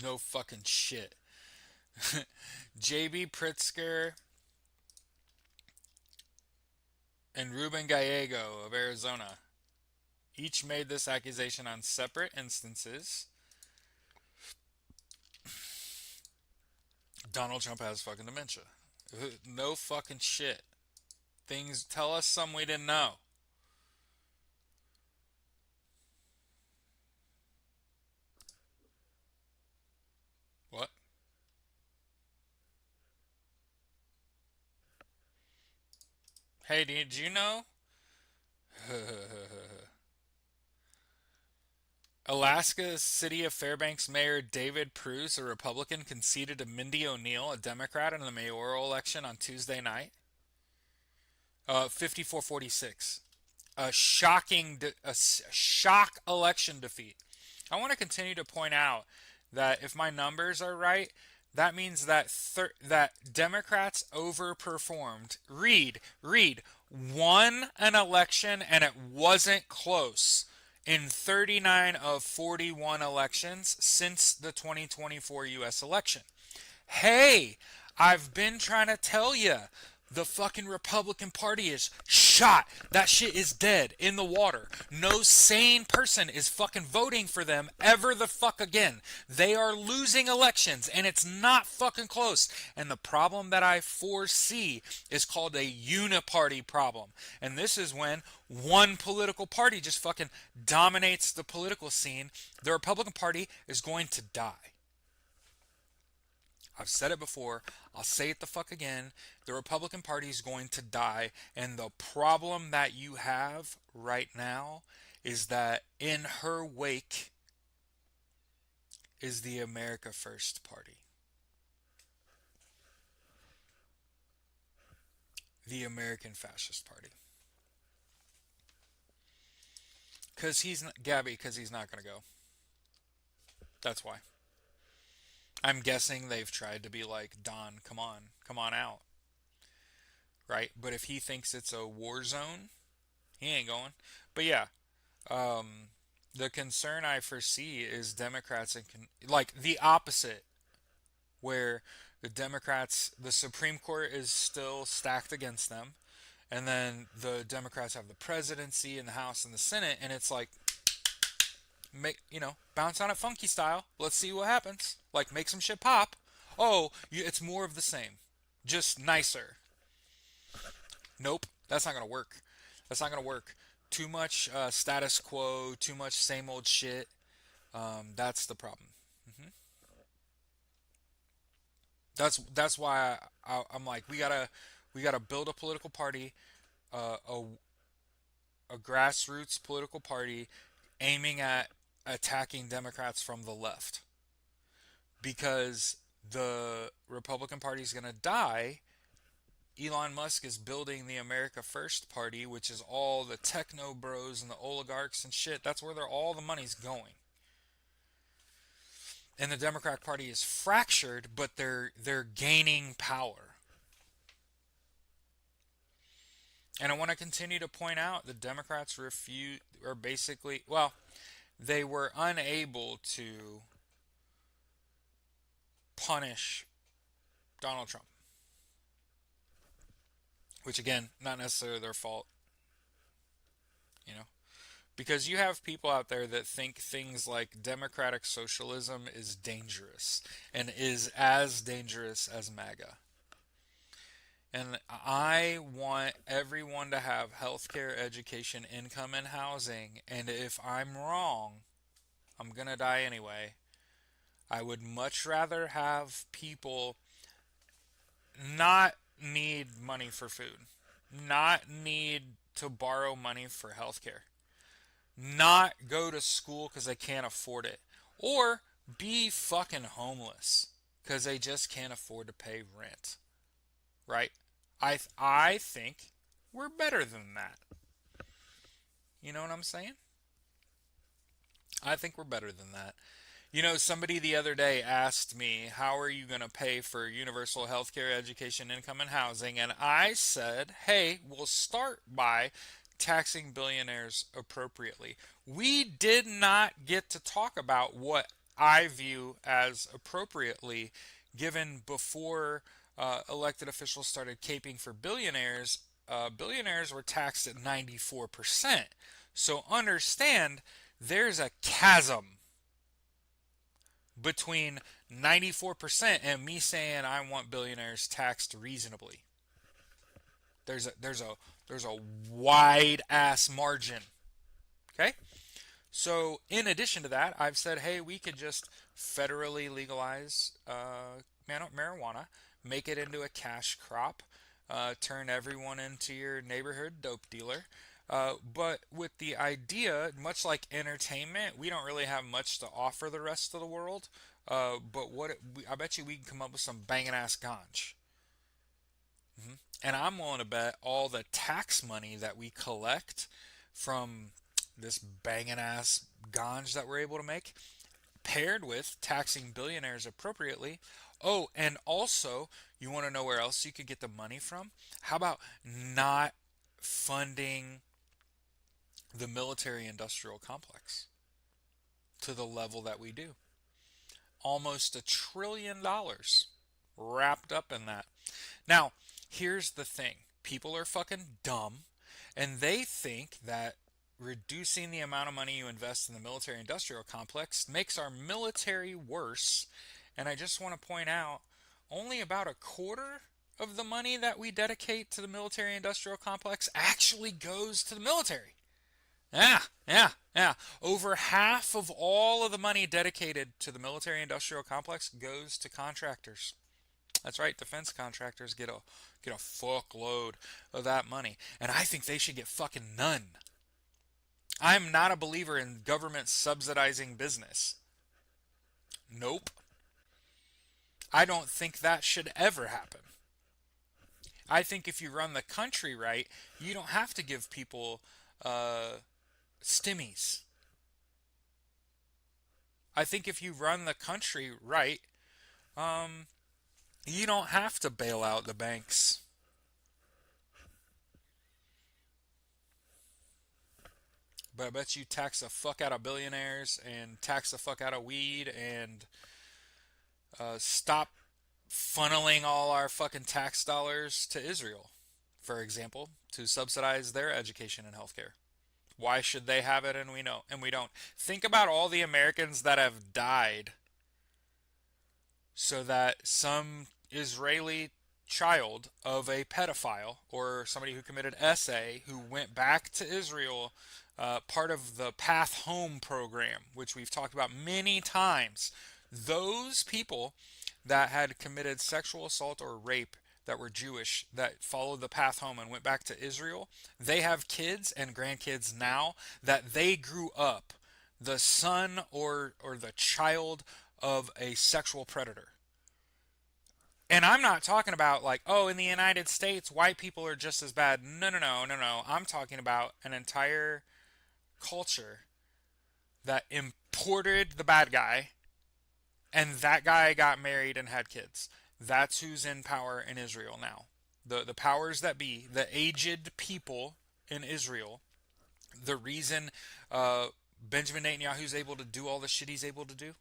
No fucking shit. JB Pritzker and Ruben Gallego of Arizona each made this accusation on separate instances. Donald Trump has fucking dementia. No fucking shit. Things tell us some we didn't know. What? Hey, did you know? Alaska's City of Fairbanks Mayor David Pruse, a Republican, conceded to Mindy O'Neill, a Democrat, in the mayoral election on Tuesday night. 54-46. A shock election defeat. I want to continue to point out that if my numbers are right, that means that that Democrats overperformed. Read, won an election and it wasn't close in 39 of 41 elections since the 2024 U.S. election. Hey, I've been trying to tell you. The fucking Republican Party is shot. That shit is dead in the water. No sane person is fucking voting for them ever the fuck again. They are losing elections and it's not fucking close. And the problem that I foresee is called a uniparty problem. And this is when one political party just fucking dominates the political scene. The Republican Party is going to die. I've said it before. I'll say it the fuck again. The Republican Party is going to die. And the problem that you have right now is that in her wake is the America First Party. the American Fascist Party. Because he's not, Gabby, because he's not going to go. That's why. I'm guessing they've tried to be like, Don, come on out, right? But if he thinks it's a war zone, he ain't going. But yeah, um, the concern I foresee is Democrats and like the opposite, where the Democrats, the Supreme Court is still stacked against them, and then the Democrats have the presidency and the House and the Senate, and it's like, make bounce on it funky style. Let's see what happens. Like make some shit pop. Oh, it's more of the same, just nicer. Nope, that's not gonna work. That's not gonna work. Too much status quo. Too much same old shit. That's the problem. hmm that's why I'm like we gotta build a political party, uh, a a grassroots political party aiming at attacking Democrats from the left because the Republican Party is going to die. Elon Musk is building the America First Party, which is all the techno bros and the oligarchs and shit. That's where all the money's going. And the Democratic Party is fractured, but they're gaining power. And I want to continue to point out the Democrats refuse, or basically, well, they were unable to punish Donald Trump, which again, not necessarily their fault, you know, because you have people out there that think things like democratic socialism is dangerous and is as dangerous as MAGA. And I want everyone to have healthcare, education, income, and housing. And if I'm wrong, I'm going to die anyway. I would much rather have people not need money for food, not need to borrow money for healthcare, not go to school because they can't afford it, or be fucking homeless because they just can't afford to pay rent, right? I think we're better than that. You know what I'm saying? I think we're better than that. Somebody the other day asked me, how are you going to pay for universal health care, education, income, and housing? And I said, hey, we'll start by taxing billionaires appropriately. We did not get to talk about what I view as appropriately, given before elected officials started caping for billionaires. Billionaires were taxed at 94%. So understand there's a chasm between 94% and me saying I want billionaires taxed reasonably. There's a wide ass margin. Okay? So in addition to that, I've said, hey, we could just federally legalize marijuana, make it into a cash crop, turn everyone into your neighborhood dope dealer. But with the idea, much like entertainment, we don't really have much to offer the rest of the world. But I bet you we can come up with some banging ass ganj. And I'm willing to bet all the tax money that we collect from this banging ass ganj that we're able to make, paired with taxing billionaires appropriately. Oh, and also, you want to know where else you could get the money from? How about not funding the military industrial complex to the level that we do? Almost $1 trillion wrapped up in that. Now, here's the thing. People are fucking dumb, and they think that reducing the amount of money you invest in the military industrial complex makes our military worse. And I just want to point out only about a quarter of the money that we dedicate to the military industrial complex actually goes to the military. Yeah. Over half of all of the money dedicated to the military industrial complex goes to contractors. That's right, defense contractors get a fuckload of that money. And I think they should get fucking none. I'm not a believer in government subsidizing business. Nope. I don't think that should ever happen. I think if you run the country right, you don't have to give people uh, stimmies. I think if you run the country right, um, you don't have to bail out the banks. But I bet you tax the fuck out of billionaires and tax the fuck out of weed and stop funneling all our fucking tax dollars to Israel, for example, to subsidize their education and healthcare. Why should they have it and we know and we don't? Think about all the Americans that have died so that some Israeli child of a pedophile or somebody who committed SA who went back to Israel, part of the Path Home program, which we've talked about many times, those people that had committed sexual assault or rape that were Jewish that followed the path home and went back to Israel, they have kids and grandkids now that they grew up the son or the child of a sexual predator. And I'm not talking about like, oh, in the United States, white people are just as bad. No, no, no, no, no. I'm talking about an entire culture that imported the bad guy, and that guy got married and had kids. That's who's in power in Israel now. The powers that be, the aged people in Israel, the reason Benjamin Netanyahu's able to do all the shit he's able to do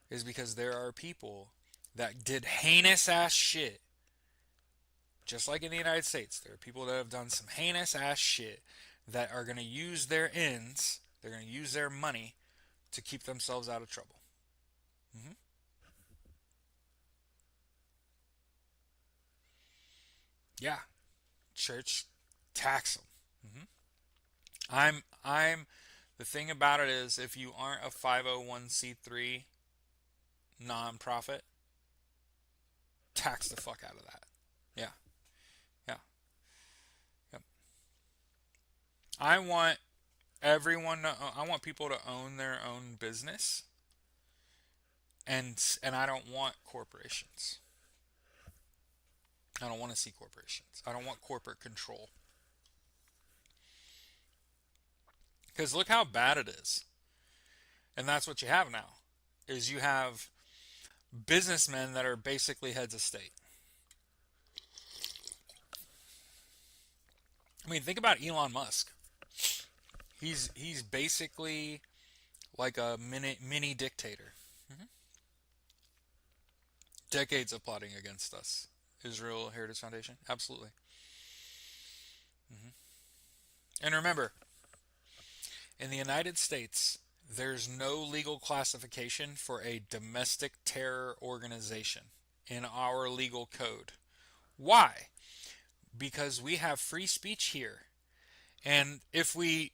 is because there are people that did heinous ass shit. Just like in the United States, there are people that have done some heinous ass shit that are going to use their ends, they're going to use their money to keep themselves out of trouble. Hmm. Yeah, church tax them. Hmm. The thing about it is, if you aren't a 501c3 nonprofit, tax the fuck out of that. Yeah, yeah, yeah. I want I want people to own their own business, and I don't want corporations. I don't want to see corporations. I don't want corporate control. Because look how bad it is. And that's what you have now. Is you have businessmen that are basically heads of state. I mean, think about Elon Musk. He's basically like a mini dictator. Hmm. Decades of plotting against us. Israel Heritage Foundation, absolutely. Hmm. And remember, in the United States, there's no legal classification for a domestic terror organization in our legal code. Why? Because we have free speech here. And if we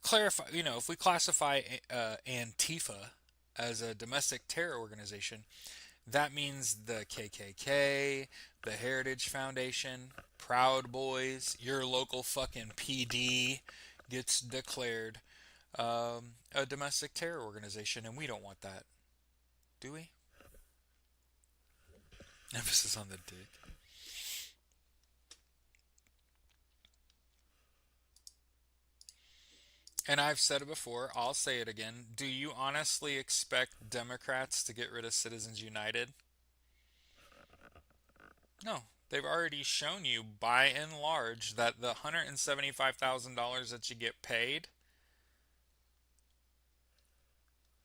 clarify, if we classify Antifa as a domestic terror organization, that means the KKK, the Heritage Foundation, Proud Boys, your local fucking PD gets declared a domestic terror organization, and we don't want that, do we? Emphasis on the dick. And I've said it before, I'll say it again. Do you honestly expect Democrats to get rid of Citizens United? No. They've already shown you, by and large, that the $175,000 that you get paid.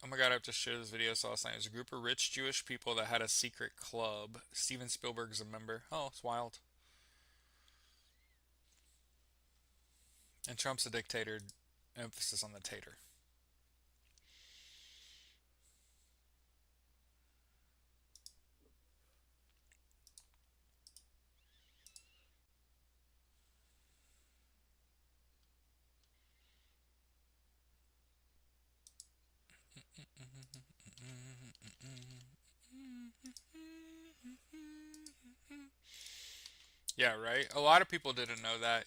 Oh my god, I have to share this video I saw last night. It was a group of rich Jewish people that had a secret club. Steven Spielberg's a member. Oh, it's wild. And Trump's a dictator. Emphasis on the tater. Yeah, right? A lot of people didn't know that.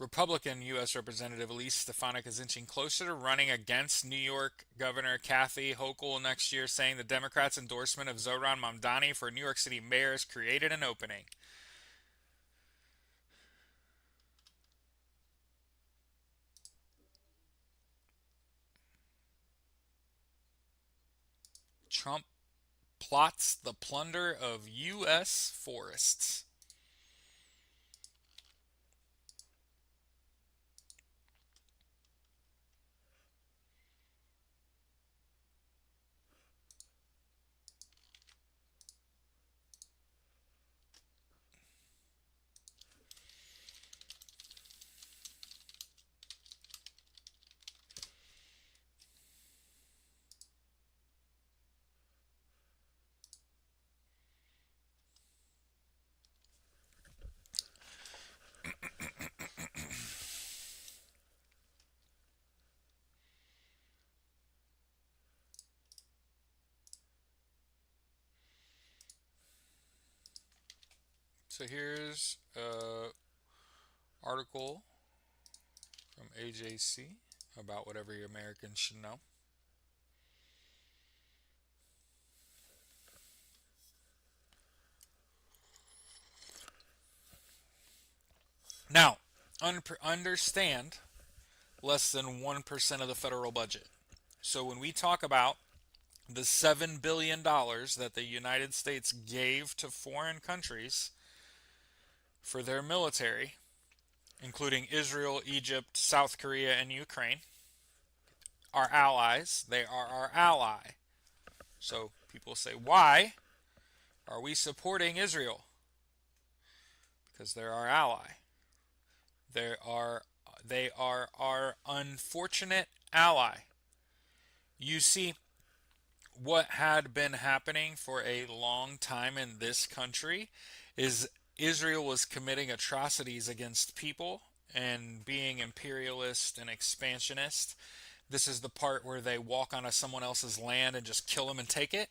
Republican U.S. Representative Elise Stefanik is inching closer to running against New York Governor Kathy Hochul next year, saying the Democrats' endorsement of Zohran Mamdani for New York City mayor has created an opening. Trump plots the plunder of U.S. forests. So here's an article from AJC about what every American should know. Now, understand less than 1% of the federal budget. So when we talk about the $7 billion that the United States gave to foreign countries for their military, including Israel, Egypt, South Korea, and Ukraine, our allies, they are our ally. So people say, why are we supporting Israel? Because they're our ally. They are our unfortunate ally. You see, what had been happening for a long time in this country is Israel was committing atrocities against people and being imperialist and expansionist. This is the part where they walk onto someone else's land and just kill them and take it.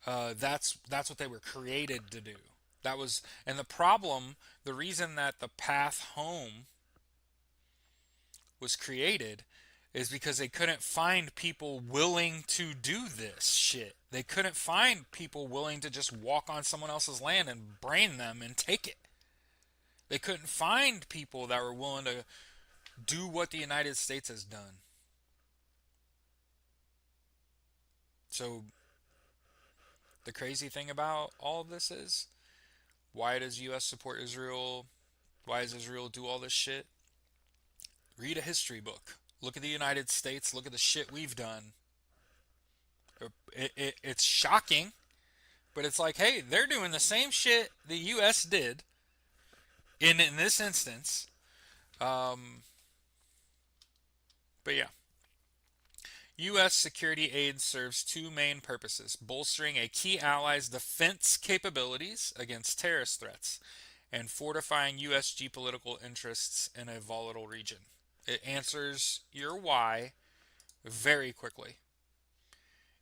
That's what they were created to do. That was, and the problem, the reason that the path home was created is because they couldn't find people willing to do this shit. They couldn't find people willing to just walk on someone else's land and brain them and take it. They couldn't find people that were willing to do what the United States has done. So the crazy thing about all of this is, why does US support Israel? Why does Israel do all this shit? Read a history book. Look at the United States. Look at the shit we've done. It's shocking, but it's like, hey, they're doing the same shit the U.S. did in this instance. Um, but yeah. U.S. security aid serves two main purposes: bolstering a key ally's defense capabilities against terrorist threats and fortifying U.S. geopolitical interests in a volatile region. It answers your why very quickly.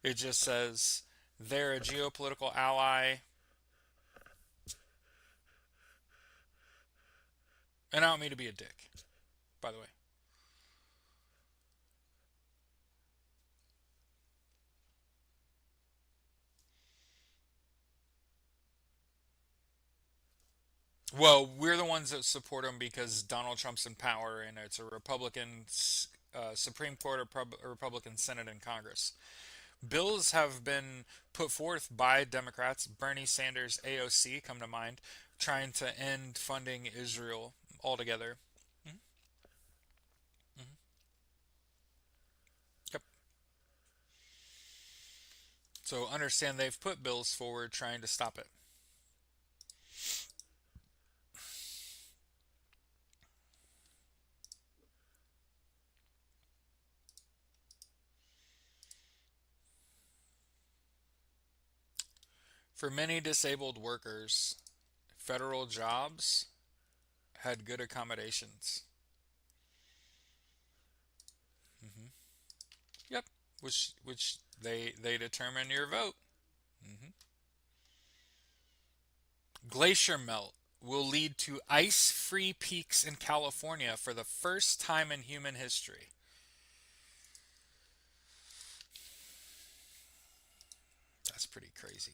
It just says they're a geopolitical ally. And I don't mean to be a dick, by the way. Well, we're the ones that support him because Donald Trump's in power and it's a Republican Supreme Court, a Republican Senate and Congress. Bills have been put forth by Democrats. Bernie Sanders, AOC, come to mind, trying to end funding Israel altogether. Mm-hmm. Mm-hmm. Yep. So understand they've put bills forward trying to stop it. For many disabled workers, federal jobs had good accommodations. Hmm. Yep, which they determine your vote. Hmm. Glacier melt. will lead to ice-free peaks in California for the first time in human history. That's pretty crazy.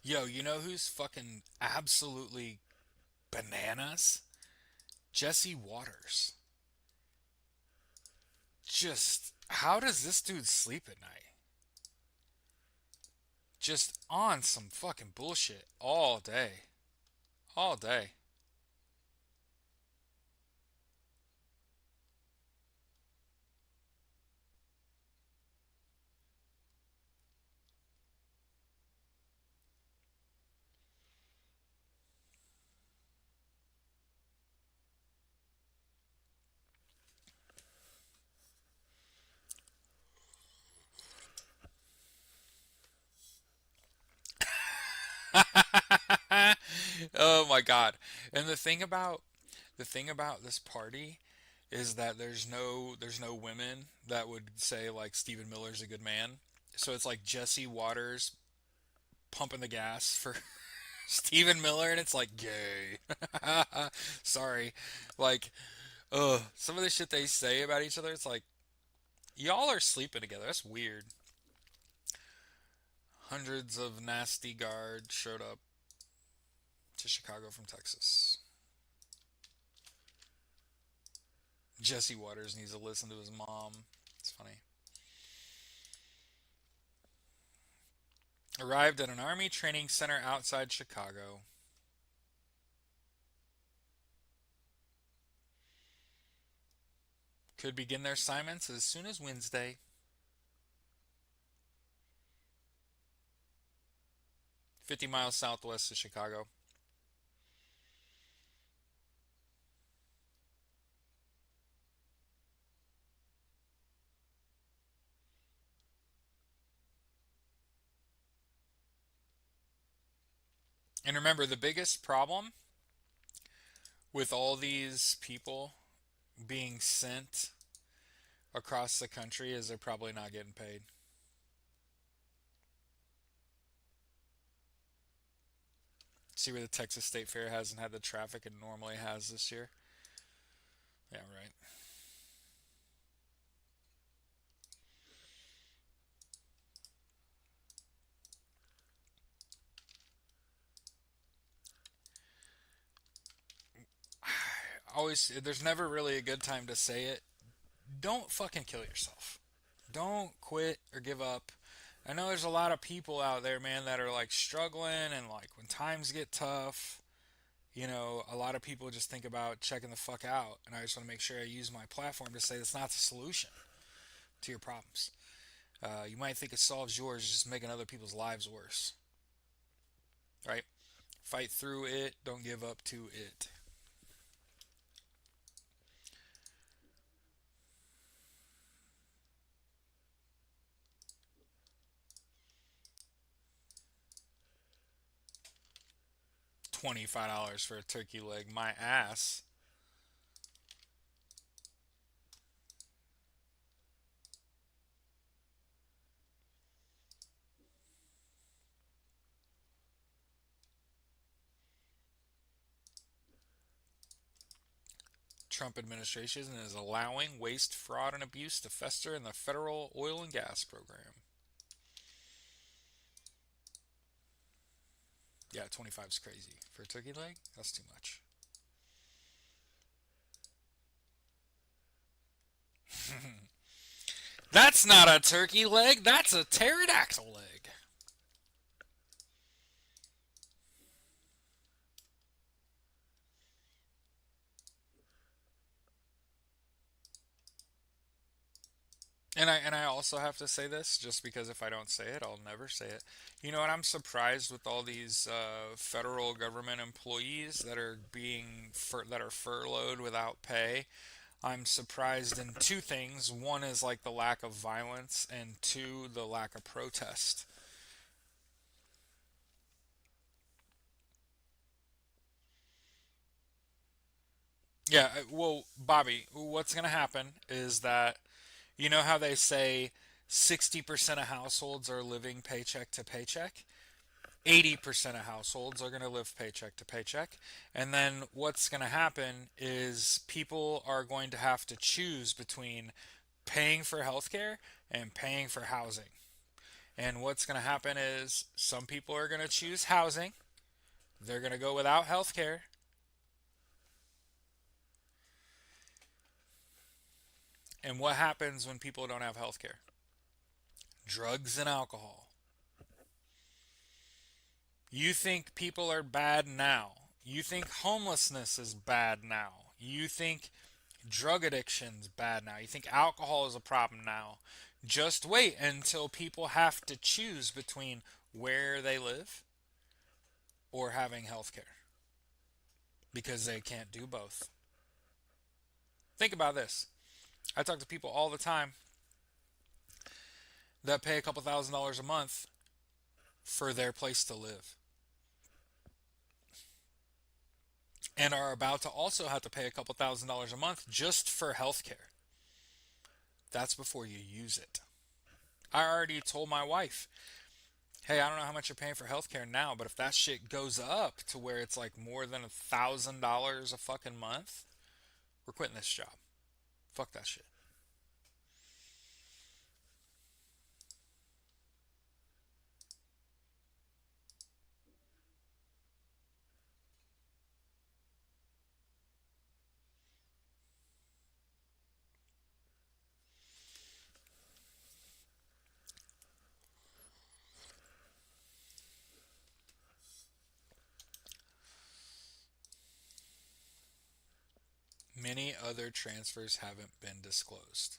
Yo, you know who's fucking absolutely bananas? Jesse Waters. Just how does this dude sleep at night? Just on some fucking bullshit all day. All day. Oh my god. And the thing about this party is that there's no women that would say like Stephen Miller's a good man. So it's like Jesse Waters pumping the gas for Stephen Miller and it's like gay. Sorry. Like, some of the shit they say about each other, it's like y'all are sleeping together. That's weird. Hundreds of nasty guards showed up to Chicago from Texas. Jesse Waters needs to listen to his mom. It's funny. Arrived at an army training center outside Chicago. Could begin their assignments as soon as Wednesday. 50 miles southwest of Chicago. And remember, the biggest problem with all these people being sent across the country is they're probably not getting paid. See where the Texas State Fair hasn't had the traffic it normally has this year? Yeah, right. Always, there's never really a good time to say it. Don't fucking kill yourself. Don't quit or give up. I know there's a lot of people out there, man, that are like struggling and like when times get tough, a lot of people just think about checking the fuck out. And I just want to make sure I use my platform to say that's not the solution to your problems. You might think it solves yours, it's just making other people's lives worse, right? Fight through it, don't give up to it. 25 for a turkey leg, my ass. Trump administration is allowing waste, fraud, and abuse to fester in the federal oil and gas program. Yeah, 25 is crazy. For a turkey leg, that's too much. That's not a turkey leg, that's a pterodactyl leg. And I also have to say this just because if I don't say it, I'll never say it. You know what? I'm surprised with all these federal government employees that are that are furloughed without pay. I'm surprised in two things. One is like the lack of violence, and two, the lack of protest. Yeah, well, Bobby, what's going to happen is that, You know how they say 60% of households are living paycheck to paycheck? 80% of households are going to live paycheck to paycheck. And then what's going to happen is people are going to have to choose between paying for healthcare and paying for housing. And what's going to happen is some people are going to choose housing. They're going to go without healthcare. And what happens when people don't have healthcare? Drugs and alcohol. You think people are bad now. You think homelessness is bad now. You think drug addiction's bad now. You think alcohol is a problem now. Just wait until people have to choose between where they live or having health care because they can't do both. Think about this. I talk to people all the time that pay a couple $1,000s a month for their place to live and are about to also have to pay a couple $1,000s a month just for health care. That's before you use it. I already told my wife, hey, I don't know how much you're paying for healthcare now, but if that shit goes up to where it's like more than $1,000 a fucking month, we're quitting this job. Fuck that shit. Many other transfers haven't been disclosed.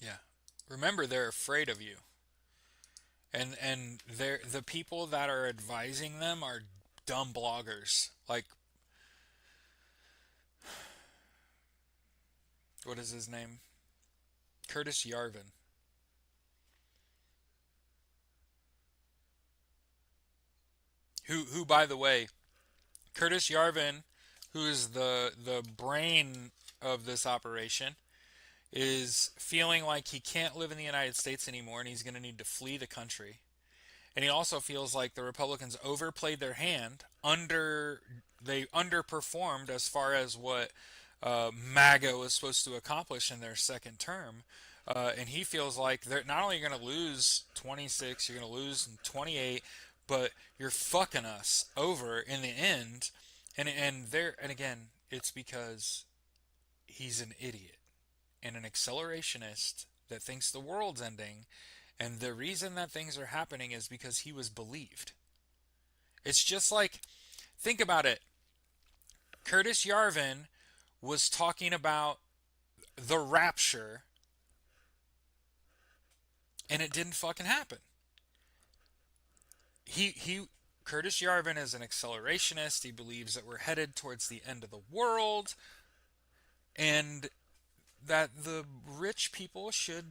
Yeah. Remember, they're afraid of you. And they're the people that are advising them are dumb bloggers. Like, what is his name? Curtis Yarvin. Who by the way, Curtis Yarvin, who is the brain of this operation, is feeling like he can't live in the United States anymore and he's going to need to flee the country. And he also feels like the Republicans overplayed their hand, they underperformed as far as what MAGA was supposed to accomplish in their second term. And he feels like they're not only going to lose 26, you're going to lose 28, but you're fucking us over in the end. And again, it's because he's an idiot and an accelerationist that thinks the world's ending. And the reason that things are happening is because he was believed. It's just like, think about it. Curtis Yarvin was talking about the rapture, and it didn't fucking happen. He Curtis Yarvin is an accelerationist. He believes that we're headed towards the end of the world, and that the rich people should,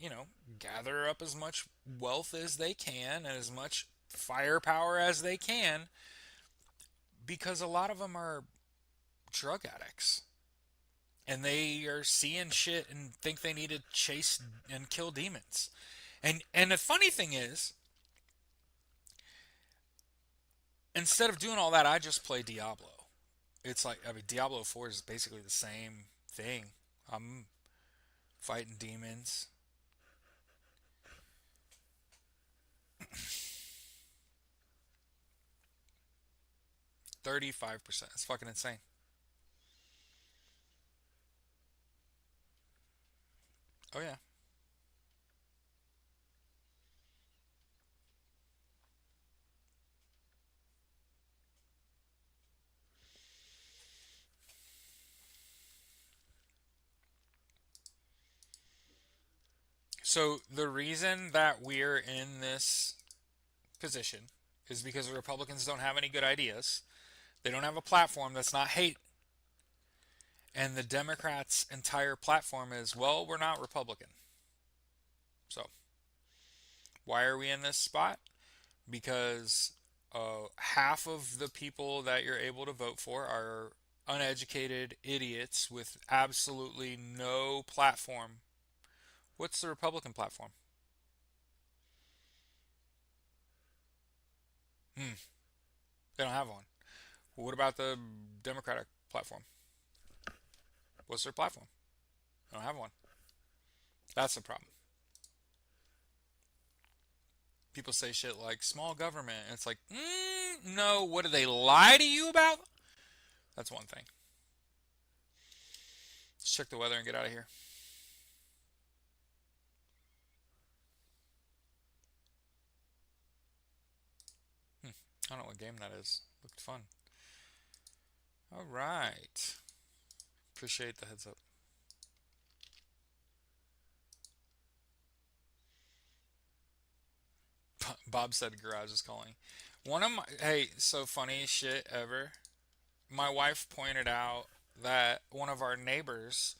you know, gather up as much wealth as they can and as much firepower as they can, because a lot of them are drug addicts and they are seeing shit and think they need to chase and kill demons. And the funny thing is, instead of doing all that, I just play Diablo. It's like, I mean, Diablo 4 is basically the same thing. I'm fighting demons. 35%. It's fucking insane. Oh yeah. So the reason that we're in this position is because the Republicans don't have any good ideas. They don't have a platform that's not hate. And the Democrats' entire platform is, well, we're not Republican. So why are we in this spot? Because Half of the people that you're able to vote for are uneducated idiots with absolutely no platform. What's the Republican platform? Hmm, they don't have one. What about the Democratic platform? What's their platform? They don't have one. That's the problem. People say shit like small government. And it's like, no, what do they lie to you about? That's one thing. Let's check the weather and get out of here. Hmm. I don't know what game that is. Looked fun. All right. Appreciate the heads up. Bob said garage is calling. One of my hey, so funny shit ever. My wife pointed out that one of our neighbors,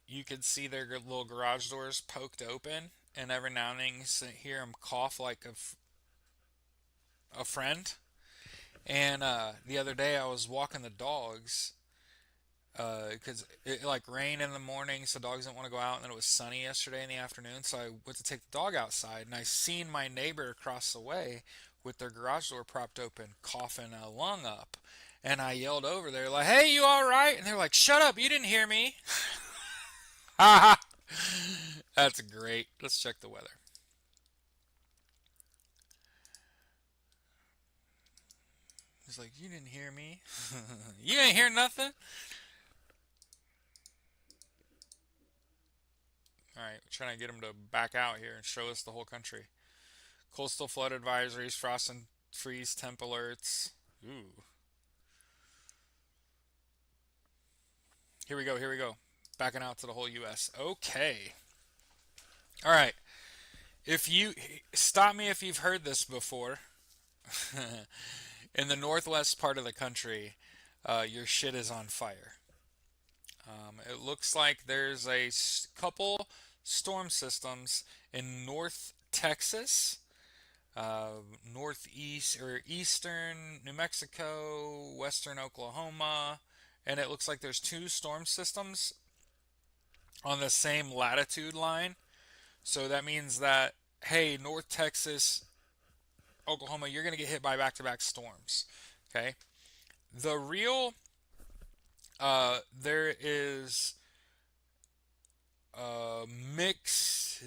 you could see their little garage doors poked open, and every now and then you hear him cough like a friend. And the other day I was walking the dogs because it like rained in the morning, so dogs didn't want to go out, and then it was sunny yesterday in the afternoon, so I went to take the dog outside, and I seen my neighbor across the way with their garage door propped open, coughing a lung up, and I yelled over there like, "Hey, you all right?" And they're like, "Shut up, you didn't hear me." That's great. Let's check the weather. He's like, "You didn't hear me. You didn't hear nothing." All right, trying to get him to back out here and show us the whole country. Coastal flood advisories, frost and freeze temp alerts. Ooh. Here we go, here we go. Backing out to the whole US. Okay. All right. If you stop me if you've heard this before. In the northwest part of the country, your shit is on fire. It looks like there's a couple storm systems in North Texas, northeast or eastern New Mexico, western Oklahoma, and it looks like there's two storm systems on the same latitude line. So that means that, hey, North Texas, Oklahoma, you're going to get hit by back to back storms. Okay. The real, there is mix.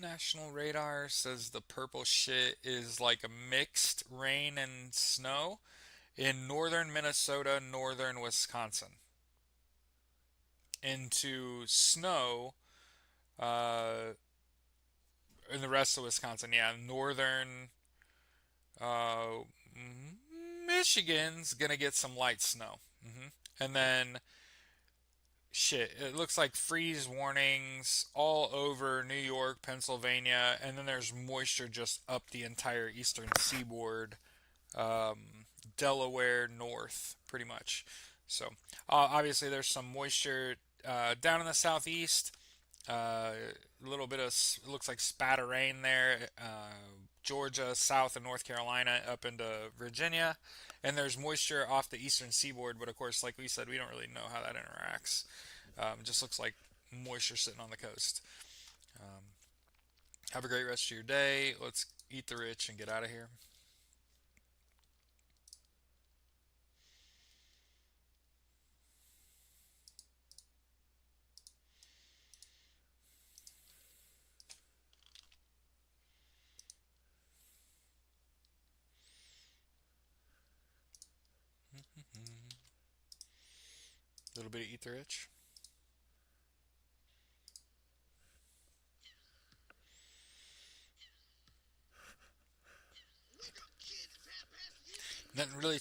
National Radar says the purple shit is like a mixed rain and snow in northern Minnesota, northern Wisconsin, into snow uh, in the rest of Wisconsin. Yeah, northern uh, Michigan's gonna get some light snow. And then shit, it looks like freeze warnings all over New York, Pennsylvania, and then there's moisture just up the entire eastern seaboard, Delaware north, pretty much. So obviously there's some moisture down in the southeast. A little bit of looks like spatter rain there. Georgia, South, and North Carolina up into Virginia, and there's moisture off the eastern seaboard. But of course, like we said, we don't really know how that interacts. It just looks like moisture sitting on the coast. Um, have a great rest of your day. Let's eat the rich and get out of here. A little bit of eat the rich. Nothing really